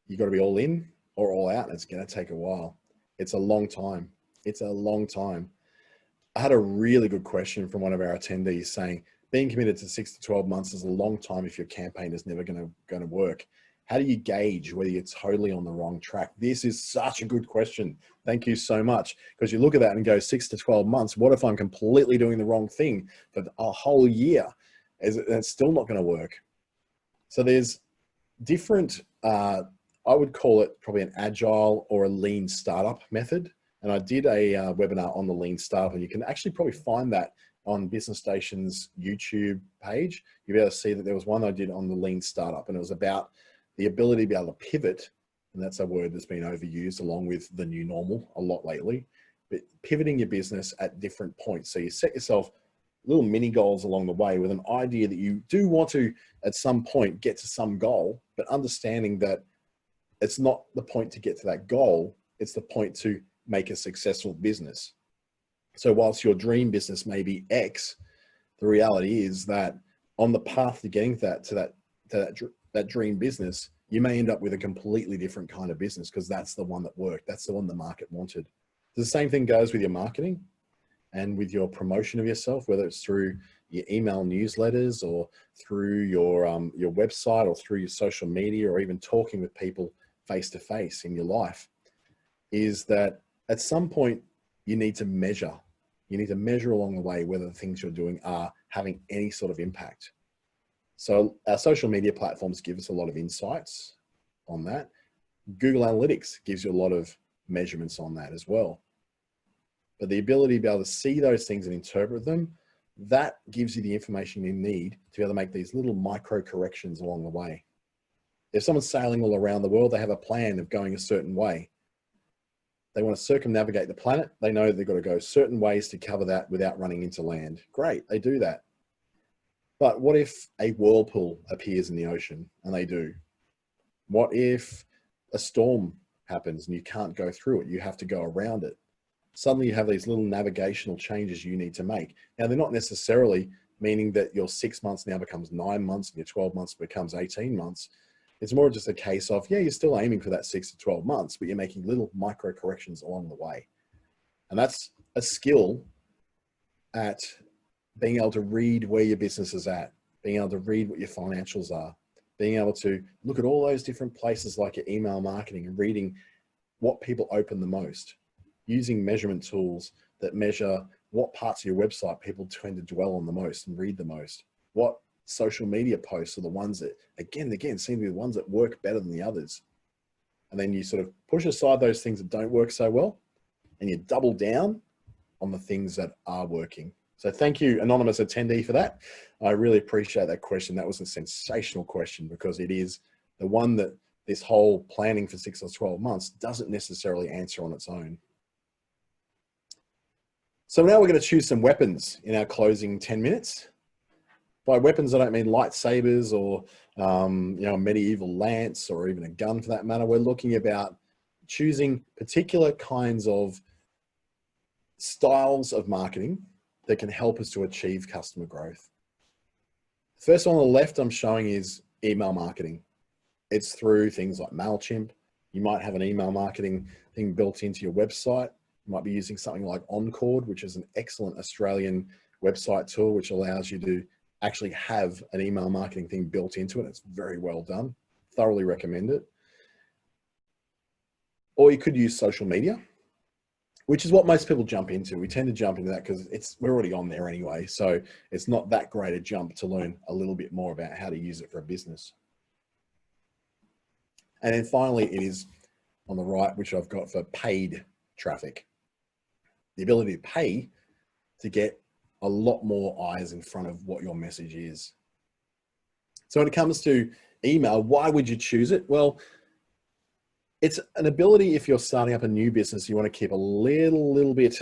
You got to be all in or all out, and it's going to take a while. It's a long time. It's a long time. I had a really good question from one of our attendees saying, being committed to 6 to 12 months is a long time if your campaign is never going to work. How do you gauge whether you're totally on the wrong track? This is such a good question. Thank you so much. Because you look at that and go 6 to 12 months. What if I'm completely doing the wrong thing for a whole year? It's still not going to work. So there's different, I would call it probably an agile or a lean startup method. And I did a webinar on the lean startup, and you can actually probably find that on Business Station's YouTube page. You'll be able to see that there was one I did on the lean startup, and it was about the ability to be able to pivot. And that's a word that's been overused along with the new normal a lot lately, but pivoting your business at different points. So you set yourself little mini goals along the way with an idea that you do want to, at some point, get to some goal, but understanding that it's not the point to get to that goal, it's the point to make a successful business. So whilst your dream business may be X, the reality is that on the path to getting to that dream business, you may end up with a completely different kind of business because that's the one that worked. That's the one the market wanted. The same thing goes with your marketing and with your promotion of yourself, whether it's through your email newsletters or through your website or through your social media, or even talking with people face to face in your life, is that at some point you need to measure. You need to measure along the way whether the things you're doing are having any sort of impact. So our social media platforms give us a lot of insights on that. Google Analytics gives you a lot of measurements on that as well. But the ability to be able to see those things and interpret them, that gives you the information you need to be able to make these little micro corrections along the way. If someone's sailing all around the world, they have a plan of going a certain way. They want to circumnavigate the planet. They know they've got to go certain ways to cover that without running into land. Great, they do that. But what if a whirlpool appears in the ocean? And they do. What if a storm happens and you can't go through it? You have to go around it. Suddenly you have these little navigational changes you need to make. Now, they're not necessarily meaning that your 6 months now becomes 9 months and your 12 months becomes 18 months. It's more just a case of, yeah, you're still aiming for that 6 to 12 months, but you're making little micro corrections along the way. And that's a skill at being able to read where your business is at, being able to read what your financials are, being able to look at all those different places like your email marketing and reading what people open the most, using measurement tools that measure what parts of your website people tend to dwell on the most and read the most, what social media posts are the ones that, again and again, seem to be the ones that work better than the others. And then you sort of push aside those things that don't work so well, and you double down on the things that are working. So thank you, anonymous attendee, for that. I really appreciate that question. That was a sensational question, because it is the one that this whole planning for 6 or 12 months doesn't necessarily answer on its own. So now we're going to choose some weapons in our closing 10 minutes. By weapons, I don't mean lightsabers or a medieval lance or even a gun for that matter. We're looking about choosing particular kinds of styles of marketing that can help us to achieve customer growth. The first one on the left I'm showing is email marketing. It's through things like MailChimp. You might have an email marketing thing built into your website. You might be using something like Oncord, which is an excellent Australian website tool, which allows you to actually have an email marketing thing built into it. It's very well done. Thoroughly recommend it. Or you could use social media, which is what most people jump into. We tend to jump into that because we're already on there anyway. So it's not that great a jump to learn a little bit more about how to use it for a business. And then finally, it is on the right, which I've got for paid traffic. The ability to pay to get a lot more eyes in front of what your message is. So when it comes to email, why would you choose it? Well, it's an ability, if you're starting up a new business, you want to keep a little bit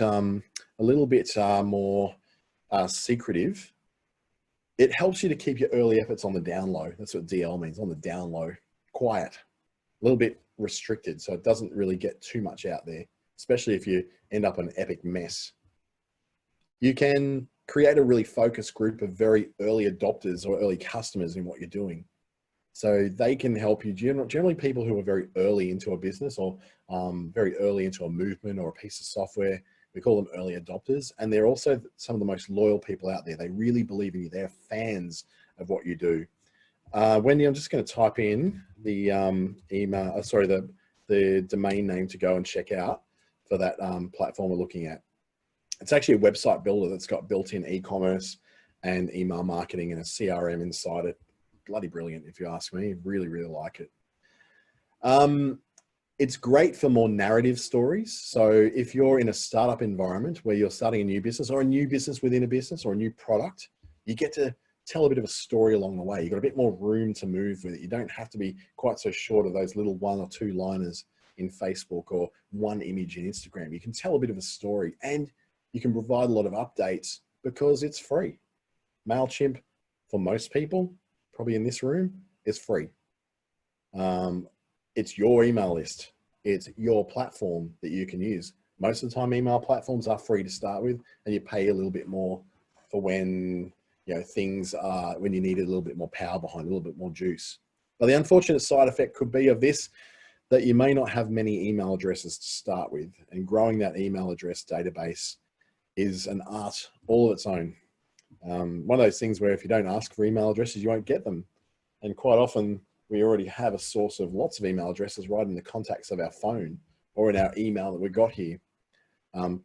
more secretive. It helps you to keep your early efforts on the down low. That's what DL means, on the down low, quiet, a little bit restricted, so it doesn't really get too much out there, especially if you end up in an epic mess. You can create a really focused group of very early adopters or early customers in what you're doing. So they can help you, generally people who are very early into a business or very early into a movement or a piece of software. We call them early adopters. And they're also some of the most loyal people out there. They really believe in you. They're fans of what you do. Wendy, I'm just going to type in the email, sorry, the domain name to go and check out for that platform we're looking at. It's actually a website builder that's got built-in e-commerce and email marketing and a CRM inside it. Bloody brilliant, if you ask me. Really, really like it. It's great for more narrative stories. So if you're in a startup environment where you're starting a new business or a new business within a business or a new product, you get to tell a bit of a story along the way. You've got a bit more room to move with it. You don't have to be quite so short of those little 1 or 2 liners in Facebook or one image in Instagram. You can tell a bit of a story and you can provide a lot of updates because it's free. MailChimp, for most people, probably in this room, is free. It's your email list. It's your platform that you can use. Most of the time, email platforms are free to start with, and you pay a little bit more for when, you know, things are, when you need a little bit more power behind, a little bit more juice. But the unfortunate side effect could be of this, that you may not have many email addresses to start with, and growing that email address database is an art all of its own. One of those things where if you don't ask for email addresses, you won't get them. And quite often, we already have a source of lots of email addresses right in the contacts of our phone or in our email that we got here. Now,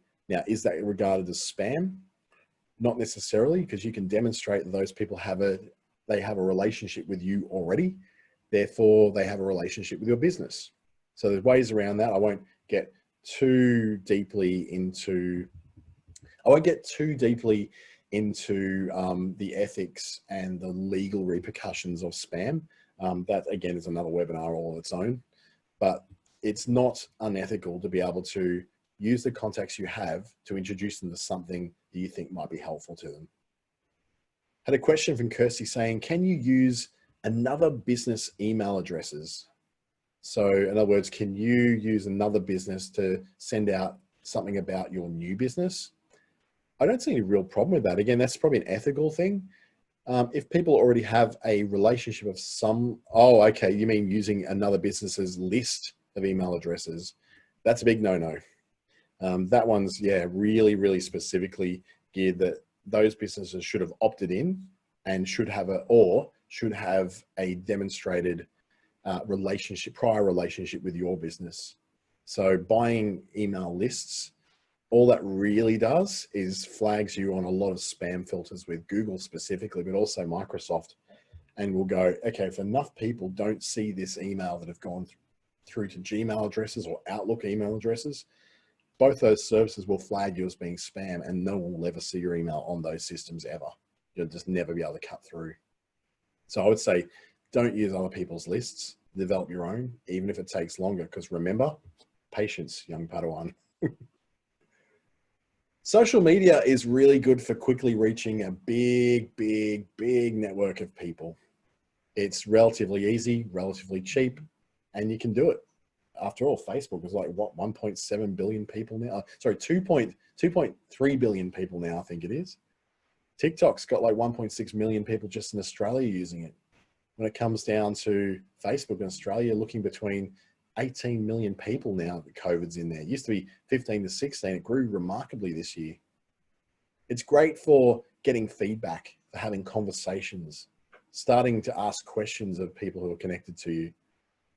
is that regarded as spam? Not necessarily, because you can demonstrate that those people have a relationship with you already. Therefore, they have a relationship with your business. So there's ways around that. I won't get too deeply into the ethics and the legal repercussions of spam. That again is another webinar all on its own, but it's not unethical to be able to use the contacts you have to introduce them to something that you think might be helpful to them. Had a question from Kirsty saying, can you use another business email addresses? So in other words, can you use another business to send out something about your new business? I don't see any real problem with that. Again, that's probably an ethical thing. If people already have a relationship of some, oh, okay, you mean using another business's list of email addresses, that's a big no-no. That one's, yeah, really, really specifically geared that those businesses should have opted in and should have a demonstrated prior relationship with your business. So buying email lists, all that really does is flags you on a lot of spam filters with Google specifically, but also Microsoft, and will go, okay, if enough people don't see this email that have gone through to Gmail addresses or Outlook email addresses, both those services will flag you as being spam, and no one will ever see your email on those systems ever. You'll just never be able to cut through. So I would say, don't use other people's lists, develop your own, even if it takes longer, because remember, patience, young Padawan. Social media is really good for quickly reaching a big, big, big network of people. It's relatively easy, relatively cheap, and you can do it. After all, Facebook is like, what, 1.7 billion people now? Sorry, 2.3 billion people now, I think it is. TikTok's got like 1.6 million people just in Australia using it. When it comes down to Facebook in Australia, looking between 18 million people now that COVID's in there. It used to be 15 to 16. It grew remarkably this year. It's great for getting feedback, for having conversations, starting to ask questions of people who are connected to you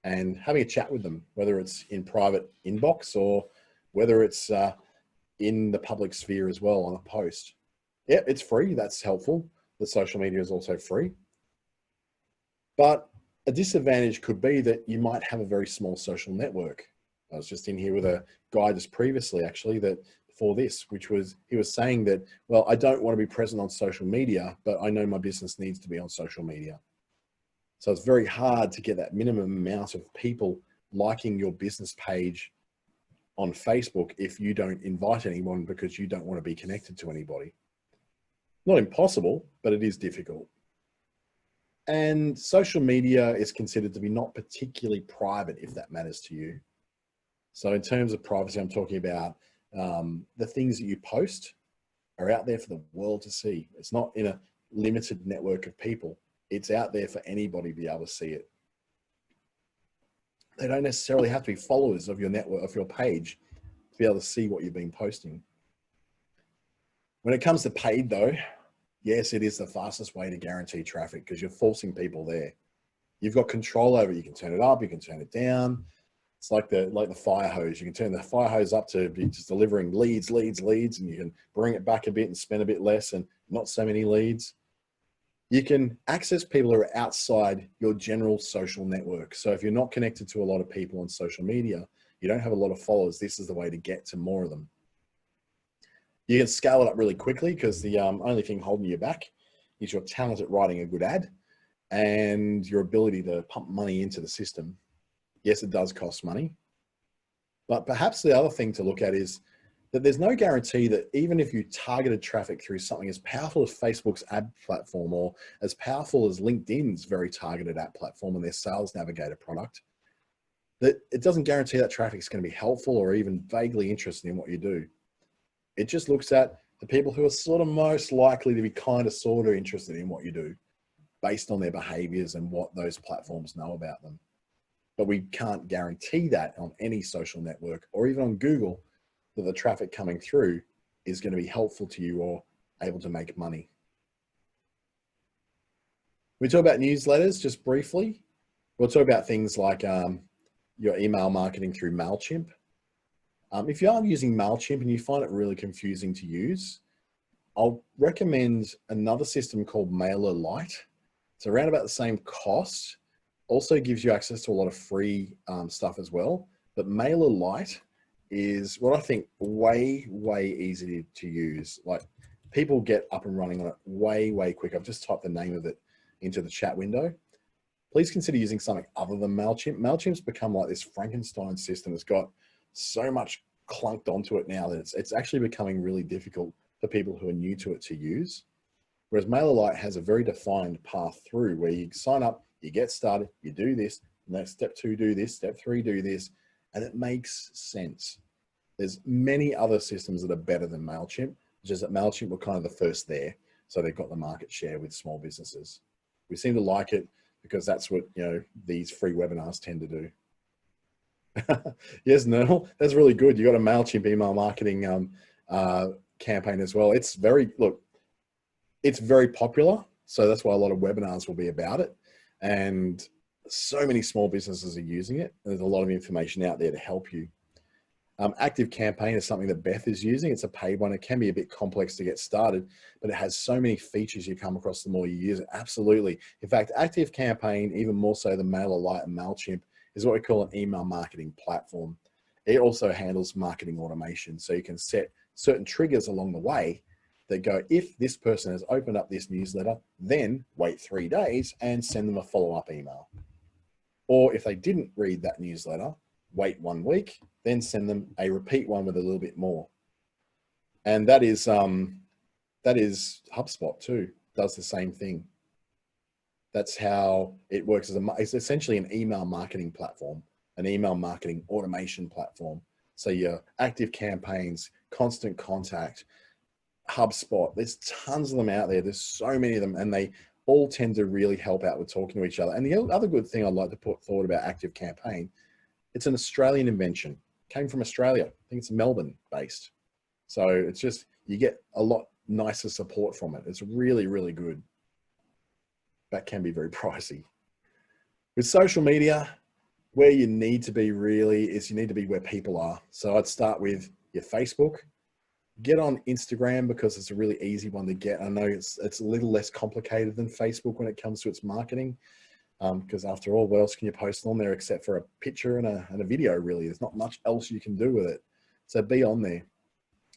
and having a chat with them, whether it's in private inbox or whether it's in the public sphere as well on a post. Yeah, it's free. That's helpful. The social media is also free. But a disadvantage could be that you might have a very small social network. I was just in here with a guy just previously, actually, that for this, which was, he was saying that, well, I don't want to be present on social media, but I know my business needs to be on social media. So it's very hard to get that minimum amount of people liking your business page on Facebook if you don't invite anyone because you don't want to be connected to anybody. Not impossible, but it is difficult. And social media is considered to be not particularly private, if that matters to you. So in terms of privacy, I'm talking about the things that you post are out there for the world to see. It's not in a limited network of people. It's out there for anybody to be able to see it. They don't necessarily have to be followers of your network, of your page, to be able to see what you've been posting. When it comes to paid though, yes, it is the fastest way to guarantee traffic because you're forcing people there. You've got control over it. You can turn it up, you can turn it down. It's like the fire hose. You can turn the fire hose up to be just delivering leads, and you can bring it back a bit and spend a bit less and not so many leads. You can access people who are outside your general social network. So if you're not connected to a lot of people on social media, you don't have a lot of followers, this is the way to get to more of them. You can scale it up really quickly because the only thing holding you back is your talent at writing a good ad and your ability to pump money into the system. Yes, it does cost money, but perhaps the other thing to look at is that there's no guarantee that even if you targeted traffic through something as powerful as Facebook's ad platform or as powerful as LinkedIn's very targeted ad platform and their Sales Navigator product, that it doesn't guarantee that traffic is going to be helpful or even vaguely interested in what you do. It just looks at the people who are sort of most likely to be kind of sort of interested in what you do based on their behaviors and what those platforms know about them. But we can't guarantee that on any social network or even on Google that the traffic coming through is going to be helpful to you or able to make money. We talk about newsletters just briefly. We'll talk about things like your email marketing through MailChimp. If you are using MailChimp and you find it really confusing to use, I'll recommend another system called MailerLite. It's around about the same cost. Also gives you access to a lot of free stuff as well. But MailerLite is what I think way easier to use. Like people get up and running on it way quick. I've just typed the name of it into the chat window. Please consider using something other than MailChimp. MailChimp's become like this Frankenstein system. It's got so much clunked onto it now that it's actually becoming really difficult for people who are new to it to use. Whereas MailerLite has a very defined path through where you sign up, you get started, you do this, and then step 2, do this, step 3, do this, and it makes sense. There's many other systems that are better than MailChimp, which is that MailChimp were kind of the first there. So they've got the market share with small businesses. We seem to like it because that's what, these free webinars tend to do. Yes, Nernal, that's really good. You got a MailChimp email marketing campaign as well. It's very popular. So that's why a lot of webinars will be about it. And so many small businesses are using it. There's a lot of information out there to help you. Active Campaign is something that Beth is using. It's a paid one. It can be a bit complex to get started, but it has so many features you come across the more you use it. Absolutely. In fact, Active Campaign, even more so than MailerLite and MailChimp, is what we call an email marketing platform. It also handles marketing automation. So you can set certain triggers along the way that go, if this person has opened up this newsletter, then wait 3 days and send them a follow-up email. Or if they didn't read that newsletter, wait 1 week, then send them a repeat one with a little bit more. And that is HubSpot too, does the same thing. That's how it works. It's essentially an email marketing platform, an email marketing automation platform. So your Active Campaigns, Constant Contact, HubSpot, there's tons of them out there. There's so many of them, and they all tend to really help out with talking to each other. And the other good thing I'd like to put forward about Active Campaign, it's an Australian invention. Came from Australia. I think it's Melbourne based. So it's just, you get a lot nicer support from it. It's really good. That can be very pricey. With social media, where you need to be really is you need to be where people are. So I'd start with your Facebook. Get on Instagram because it's a really easy one to get. I know it's a little less complicated than Facebook when it comes to its marketing. Because after all, what else can you post on there except for a picture and a video, really? There's not much else you can do with it. So be on there.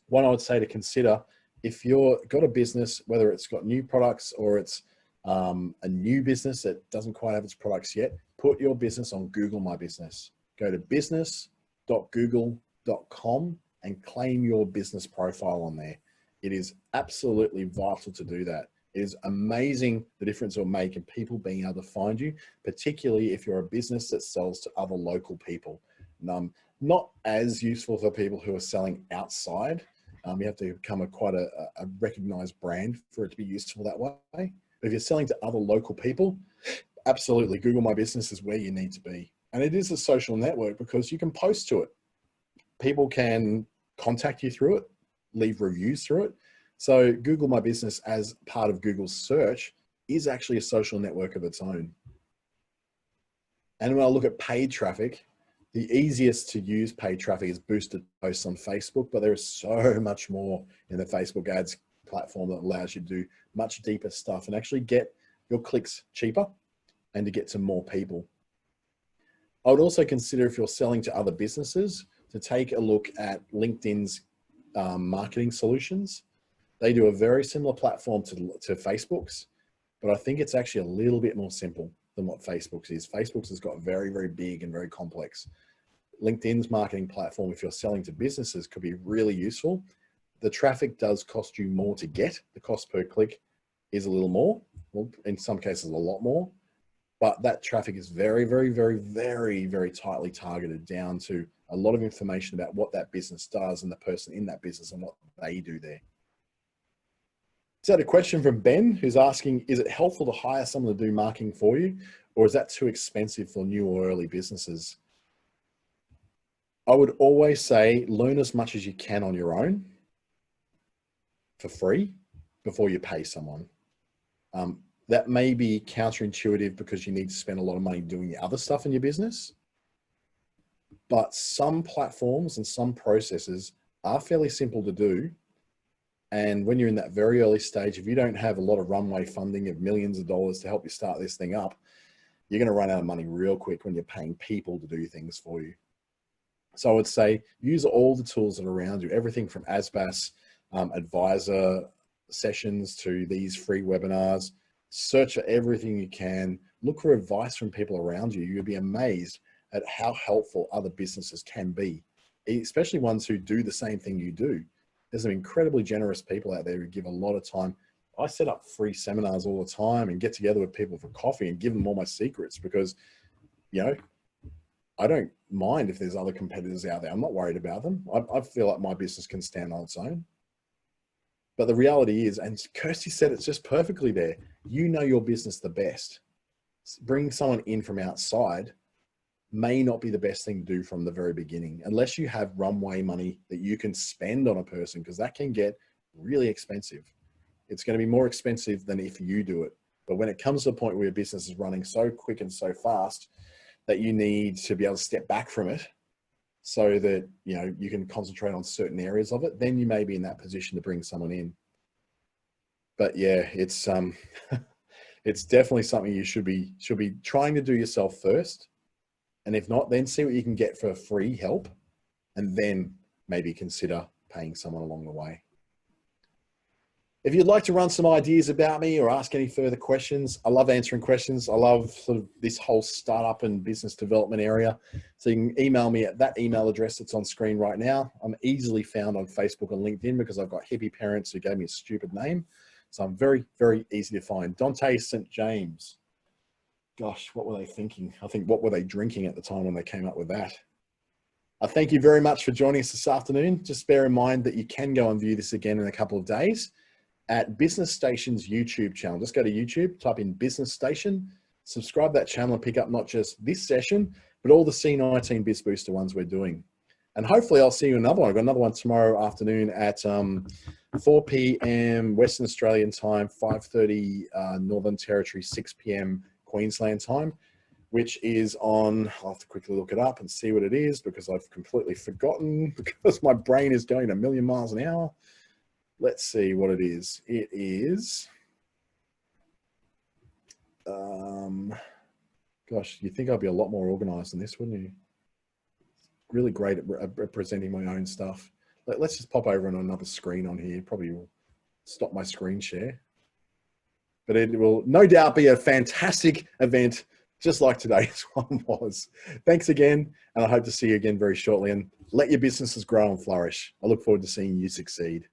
One I would say to consider, if you've got a business, whether it's got new products or it's a new business that doesn't quite have its products yet, put your business on Google My Business. Go to business.google.com and claim your business profile on there. It is absolutely vital to do that. It is amazing the difference it'll make in people being able to find you, particularly if you're a business that sells to other local people. Not as useful for people who are selling outside. You have to become quite a recognized brand for it to be useful that way. But if you're selling to other local people, absolutely, Google My Business is where you need to be. And it is a social network because you can post to it. People can contact you through it, leave reviews through it. So Google My Business as part of Google's search is actually a social network of its own. And when I look at paid traffic, the easiest to use paid traffic is boosted posts on Facebook, but there is so much more in the Facebook ads platform that allows you to do much deeper stuff and actually get your clicks cheaper and to get to more people. I would also consider, if you're selling to other businesses, to take a look at LinkedIn's marketing solutions. They do a very similar platform to Facebook's, but I think it's actually a little bit more simple than what Facebook's is. Facebook's has got very, very big and very complex. LinkedIn's marketing platform, if you're selling to businesses, could be really useful. The traffic does cost you more to get. The cost per click is a little more, well, in some cases a lot more, but that traffic is very, very, very, very, very tightly targeted down to a lot of information about what that business does and the person in that business and what they do there. So a question from Ben, who's asking, is it helpful to hire someone to do marketing for you, or is that too expensive for new or early businesses? I would always say learn as much as you can on your own for free before you pay someone. That may be counterintuitive because you need to spend a lot of money doing the other stuff in your business, but some platforms and some processes are fairly simple to do. And when you're in that very early stage, if you don't have a lot of runway funding of millions of dollars to help you start this thing up, you're going to run out of money real quick when you're paying people to do things for you. So I would say use all the tools that are around you, everything from ASBAS advisor sessions to these free webinars. Search for everything you can. Look for advice from people around you. You'll be amazed at how helpful other businesses can be, especially ones who do the same thing you do. There's some incredibly generous people out there who give a lot of time. I set up free seminars all the time and get together with people for coffee and give them all my secrets because, you know, I don't mind if there's other competitors out there. I'm not worried about them. I feel like my business can stand on its own. But the reality is, and Kirsty said it's just perfectly there, you know your business the best. Bringing someone in from outside may not be the best thing to do from the very beginning, unless you have runway money that you can spend on a person, because that can get really expensive. It's going to be more expensive than if you do it. But when it comes to the point where your business is running so quick and so fast that you need to be able to step back from it so that, you know, you can concentrate on certain areas of it, then you may be in that position to bring someone in. But yeah, it's it's definitely something you should be trying to do yourself first. And if not, then see what you can get for free help, and then maybe consider paying someone along the way. If you'd like to run some ideas about me or ask any further questions, I love answering questions. I love sort of this whole startup and business development area. So you can email me at that email address that's on screen right now. I'm easily found on Facebook and LinkedIn because I've got hippie parents who gave me a stupid name. So I'm very, very easy to find. Dante St James. Gosh, what were they thinking? I think, what were they drinking at the time when they came up with that? I thank you very much for joining us this afternoon. Just bear in mind that you can go and view this again in a couple of days at Business Station's YouTube channel. Just go to YouTube, type in Business Station, subscribe to that channel and pick up not just this session, but all the C19 Biz Booster ones we're doing. And hopefully I'll see you another one. I've got another one tomorrow afternoon at 4 p.m. Western Australian time, 5:30 Northern Territory, 6 p.m. Queensland time, which is on, I'll have to quickly look it up and see what it is because I've completely forgotten because my brain is going a million miles an hour. Let's see what it is. It is, gosh, you'd think I'd be a lot more organized than this, wouldn't you? Really great at representing my own stuff. Let's just pop over on another screen on here. Probably will stop my screen share. But it will no doubt be a fantastic event, just like today's one was. Thanks again, and I hope to see you again very shortly. And let your businesses grow and flourish. I look forward to seeing you succeed.